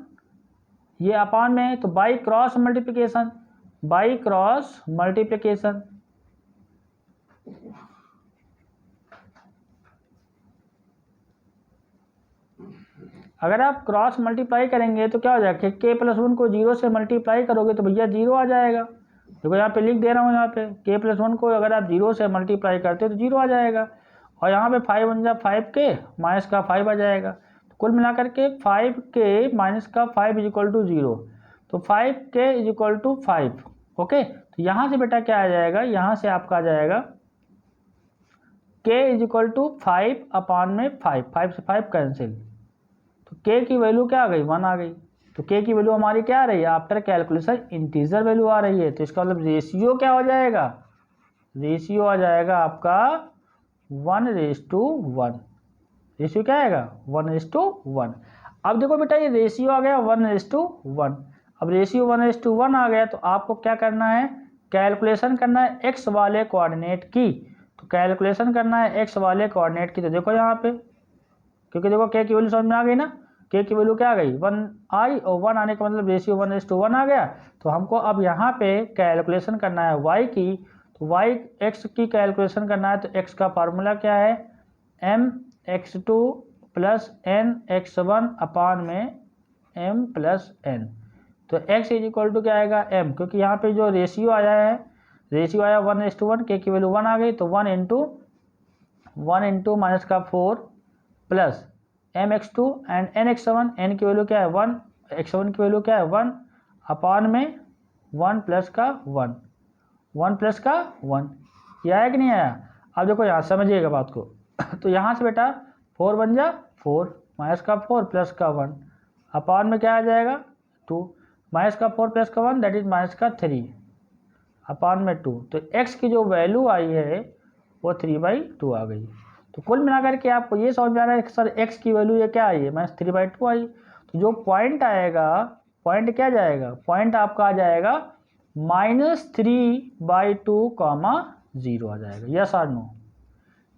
ये अपॉन में है, तो बाई क्रॉस मल्टीप्लिकेशन, अगर आप क्रॉस मल्टीप्लाई करेंगे तो क्या हो जाएगा, k प्लस 1 को 0 से मल्टीप्लाई करोगे तो भैया 0 आ जाएगा। देखो यहाँ पे लिख दे रहा हूँ, यहाँ पे k प्लस 1 को अगर आप 0 से मल्टीप्लाई करते हो तो 0 आ जाएगा, और यहाँ पे 5 बन जा 5k माइनस का 5 आ जाएगा। तो कुल मिलाकर के 5k माइनस का 5 इज इक्वल टू 0, तो 5k is equal to 5, okay. तो यहाँ से बेटा क्या आ जाएगा, यहाँ से आपका आ जाएगा k is equal to 5 upon में 5 से 5 कैंसिल, तो k की वैल्यू क्या आ गई, 1 आ गई। तो k की वैल्यू हमारी क्या आ रही है, आफ्टर कैलकुलेशन इंटीजर वैल्यू आ रही है। तो इसका मतलब रेशियो क्या हो जाएगा, रेशियो आ जाएगा आपका 1:1। रेशियो क्या आएगा 1:1। अब देखो बेटा ये रेशियो आ गया 1:1। अब रेशियो 1:1 आ गया तो आपको क्या करना है, कैलकुलेशन करना है एक्स वाले कोऑर्डिनेट की। तो कैलकुलेशन करना है एक्स वाले कोऑर्डिनेट की। तो देखो यहाँ पे, क्योंकि देखो के की वैल्यू समझ में आ गई ना, के की वैल्यू क्या आ गई 1 आई, और 1 आने का मतलब रेशियो 1:1 आ गया। तो हमको अब यहाँ पे कैलकुलेशन करना है वाई की। तो वाई एक्स की कैलकुलेशन करना है, तो एक्स का फार्मूला क्या है, mx2 प्लस nx1 अपान में m प्लस n। तो x इज इक्वल टू क्या आएगा m, क्योंकि यहाँ पे जो रेशियो आया है, रेशियो आया 1:1, के की वैल्यू 1 आ गई, तो 1 इंटू माइनस का 4 plus mx2 and nx1, n की वैल्यू क्या है 1, x1 की वैल्यू क्या है 1 अपान में 1 प्लस का 1, 1 प्लस का 1। ये आया कि नहीं आया। अब देखो यहाँ समझिएगा बात को। तो यहाँ से बेटा 4 बन जा 4, माइनस का 4 प्लस का 1 अपान में क्या आ जाएगा 2, माइनस का 4 प्लस का 1 दैट इज माइनस का 3 अपान में 2। तो x की जो वैल्यू आई है वो 3/2 आ गई। तो कुल मिलाकर के आपको ये समझ में आ रहा है कि सर x की वैल्यू ये क्या आई है -3/2 आई। तो जो पॉइंट आएगा, पॉइंट क्या जाएगा, पॉइंट आपका आ जाएगा -3/2, 0 आ जाएगा, यस और नो।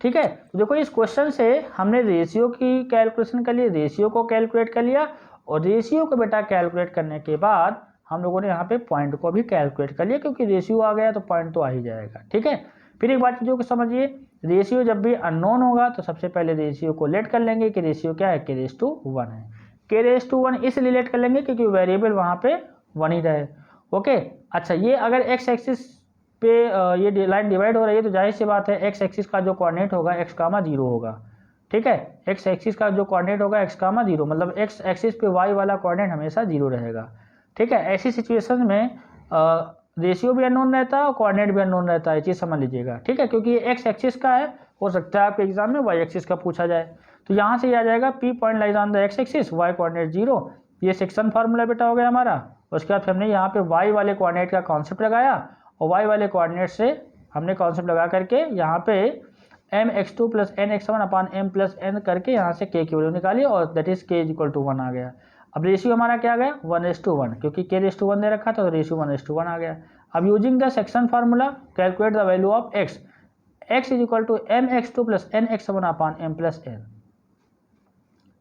ठीक है। तो देखो इस क्वेश्चन से हमने रेशियो की कैलकुलेशन कर ली, रेशियो को कैलकुलेट कर लिया, और रेशियो को बेटा कैलकुलेट करने के बाद हम लोगों ने यहाँ पे पॉइंट को भी कैलकुलेट कर लिया, क्योंकि रेशियो आ गया तो पॉइंट तो आ ही जाएगा। ठीक है। फिर एक बात चीज़ों को समझिए, रेशियो जब भी अननोन होगा तो सबसे पहले रेशियो को लेट कर लेंगे कि रेशियो क्या है k:1 है। k:1 इसलिए लेट कर लेंगे क्योंकि वेरिएबल वहाँ पे 1 ही रहे। ओके। अच्छा, ये अगर एक्स एक्सिस पे ये लाइन डिवाइड हो रही है तो जाहिर सी बात है एक्स एक्सिस का जो कोऑर्डिनेट होगा x,0 होगा। ठीक है। एक्स एक्सिस का जो कोऑर्डिनेट होगा x,0, मतलब एक्स एक्सिस पे y वाला कोऑर्डिनेट हमेशा 0 रहेगा। ठीक है। ऐसी सिचुएशन में रेशियो भी अननोन रहता है और कोऑर्डिनेट भी अननोन रहता है, ये चीज़ समझ लीजिएगा। ठीक है। क्योंकि ये एक्स एक्सिस का है, हो सकता है आपके एग्जाम में वाई एक्सिस का पूछा जाए। तो यहाँ से ये आ जाएगा P point lies on the x axis, y coordinate 0। ये सेक्शन फार्मूला बेटा हो गया हमारा। उसके बाद हमने यहाँ पे वाई वाले कोऑर्डिनेट का कॉन्सेप्ट लगाया, और वाई वाले कोऑर्डिनेट से हमने कॉन्सेप्ट लगा करके यहाँ पे mx2 plus nx1 upon m plus n करके यहाँ से k की वैल्यू निकाली, और that is k equal to 1 आ गया। अब रेशियो हमारा क्या आ गया 1:1, क्योंकि k:1 दे रखा था तो रेशियो 1:1 आ गया। अब using the section formula calculate the value of x, x is equal to mx2 plus nx1 upon m plus n।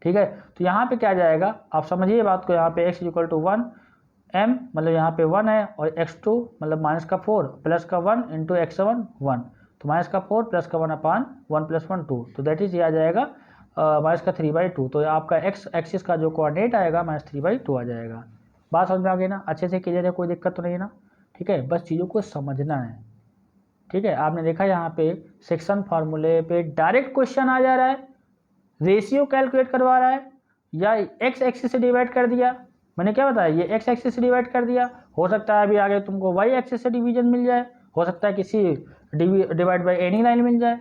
ठीक है। तो यहाँ पे क्या जाएगा आप समझिए बात को, यहाँ पे x is equal to 1, m मतलब यहाँ पे 1 है, और x2 मतलब माइनस का 4 प्लस का 1 इंटू x1 1, तो माइनस का 4 प्लस का 1 अपान 1 प्लस 1 2, तो दैट इज ये आ जाएगा माइनस का 3/2। तो आपका x एक्सिस का जो कोऑर्डिनेट आएगा -3/2 आ जाएगा। बात समझ में आ गई ना, अच्छे से क्लियर है, कोई दिक्कत तो नहीं ना। ठीक है, बस चीज़ों को समझना है। ठीक है। आपने देखा यहाँ पे सेक्शन फार्मूले पे डायरेक्ट क्वेश्चन आ जा रहा है, रेशियो कैलकुलेट करवा रहा है, या एक्स एक्सिस से डिवाइड कर दिया। मैंने क्या बताया, ये एक्स एक्सिस से डिवाइड कर दिया, हो सकता है अभी आगे तुमको वाई एक्सिस से डिवीजन मिल जाए, हो सकता है किसी डिवाइड बाई एनी लाइन मिल जाए।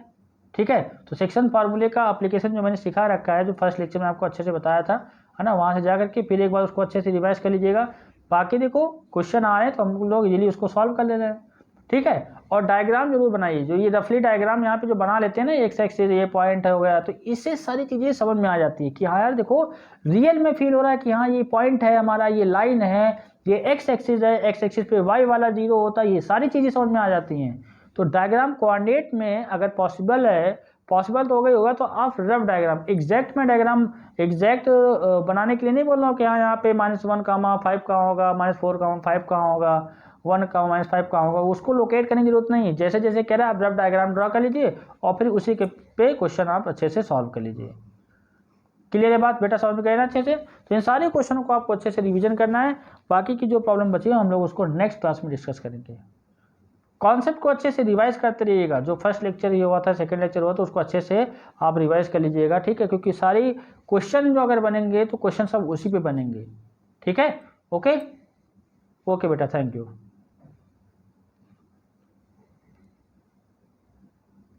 ठीक है। तो सेक्शन फार्मूले का एप्लीकेशन जो मैंने सिखा रखा है, जो फर्स्ट लेक्चर में आपको अच्छे से बताया था, है ना, वहाँ से जा करके फिर एक बार उसको अच्छे से रिवाइज कर लीजिएगा। बाकी देखो क्वेश्चन आ रहे हैं तो हम लोग इजीली उसको सॉल्व कर ले रहे हैं। ठीक है। और डायग्राम जरूर बनाइए, जो ये रफली डायग्राम यहाँ पे जो बना लेते हैं ना, एक्स एक्सिस ये पॉइंट हो गया, तो इससे सारी चीज़ें समझ में आ जाती है कि हाँ यार देखो रियल में फील हो रहा है कि हाँ ये पॉइंट है हमारा, ये लाइन है, ये एक्स एक्सिस है, एक्स एक्सिस पे वाई वाला 0 होता है, ये सारी चीज़ें समझ में आ जाती हैं। तो डायग्राम कोऑर्डिनेट में अगर पॉसिबल है, पॉसिबल तो हो गई होगा, तो आप रफ डायग्राम, एग्जैक्ट में डायग्राम एग्जैक्ट बनाने के लिए नहीं बोल रहा हूँ कि हाँ यहाँ पे -1 5 कहाँ होगा, -4 5 कहाँ होगा, 1 -5 कहाँ होगा, उसको लोकेट करने की जरूरत नहीं है। जैसे जैसे कह रहा है आप रफ डायग्राम ड्रा कर लीजिए और फिर उसी के पे क्वेश्चन आप अच्छे से सॉल्व कर लीजिए। क्लियर है बात बेटा, समझ में गए ना अच्छे से। तो इन सारे क्वेश्चनों को आपको अच्छे से रिवीजन करना है। बाकी की जो प्रॉब्लम बची है हम लोग उसको नेक्स्ट क्लास में डिस्कस करेंगे। कॉन्सेप्ट को अच्छे से रिवाइज करते रहिएगा, जो फर्स्ट लेक्चर ये हुआ था, सेकंड लेक्चर हुआ था, उसको अच्छे से आप रिवाइज कर लीजिएगा। ठीक है। क्योंकि सारी क्वेश्चन जो अगर बनेंगे तो क्वेश्चन सब उसी पे बनेंगे। ठीक है। ओके ओके बेटा, थैंक यू।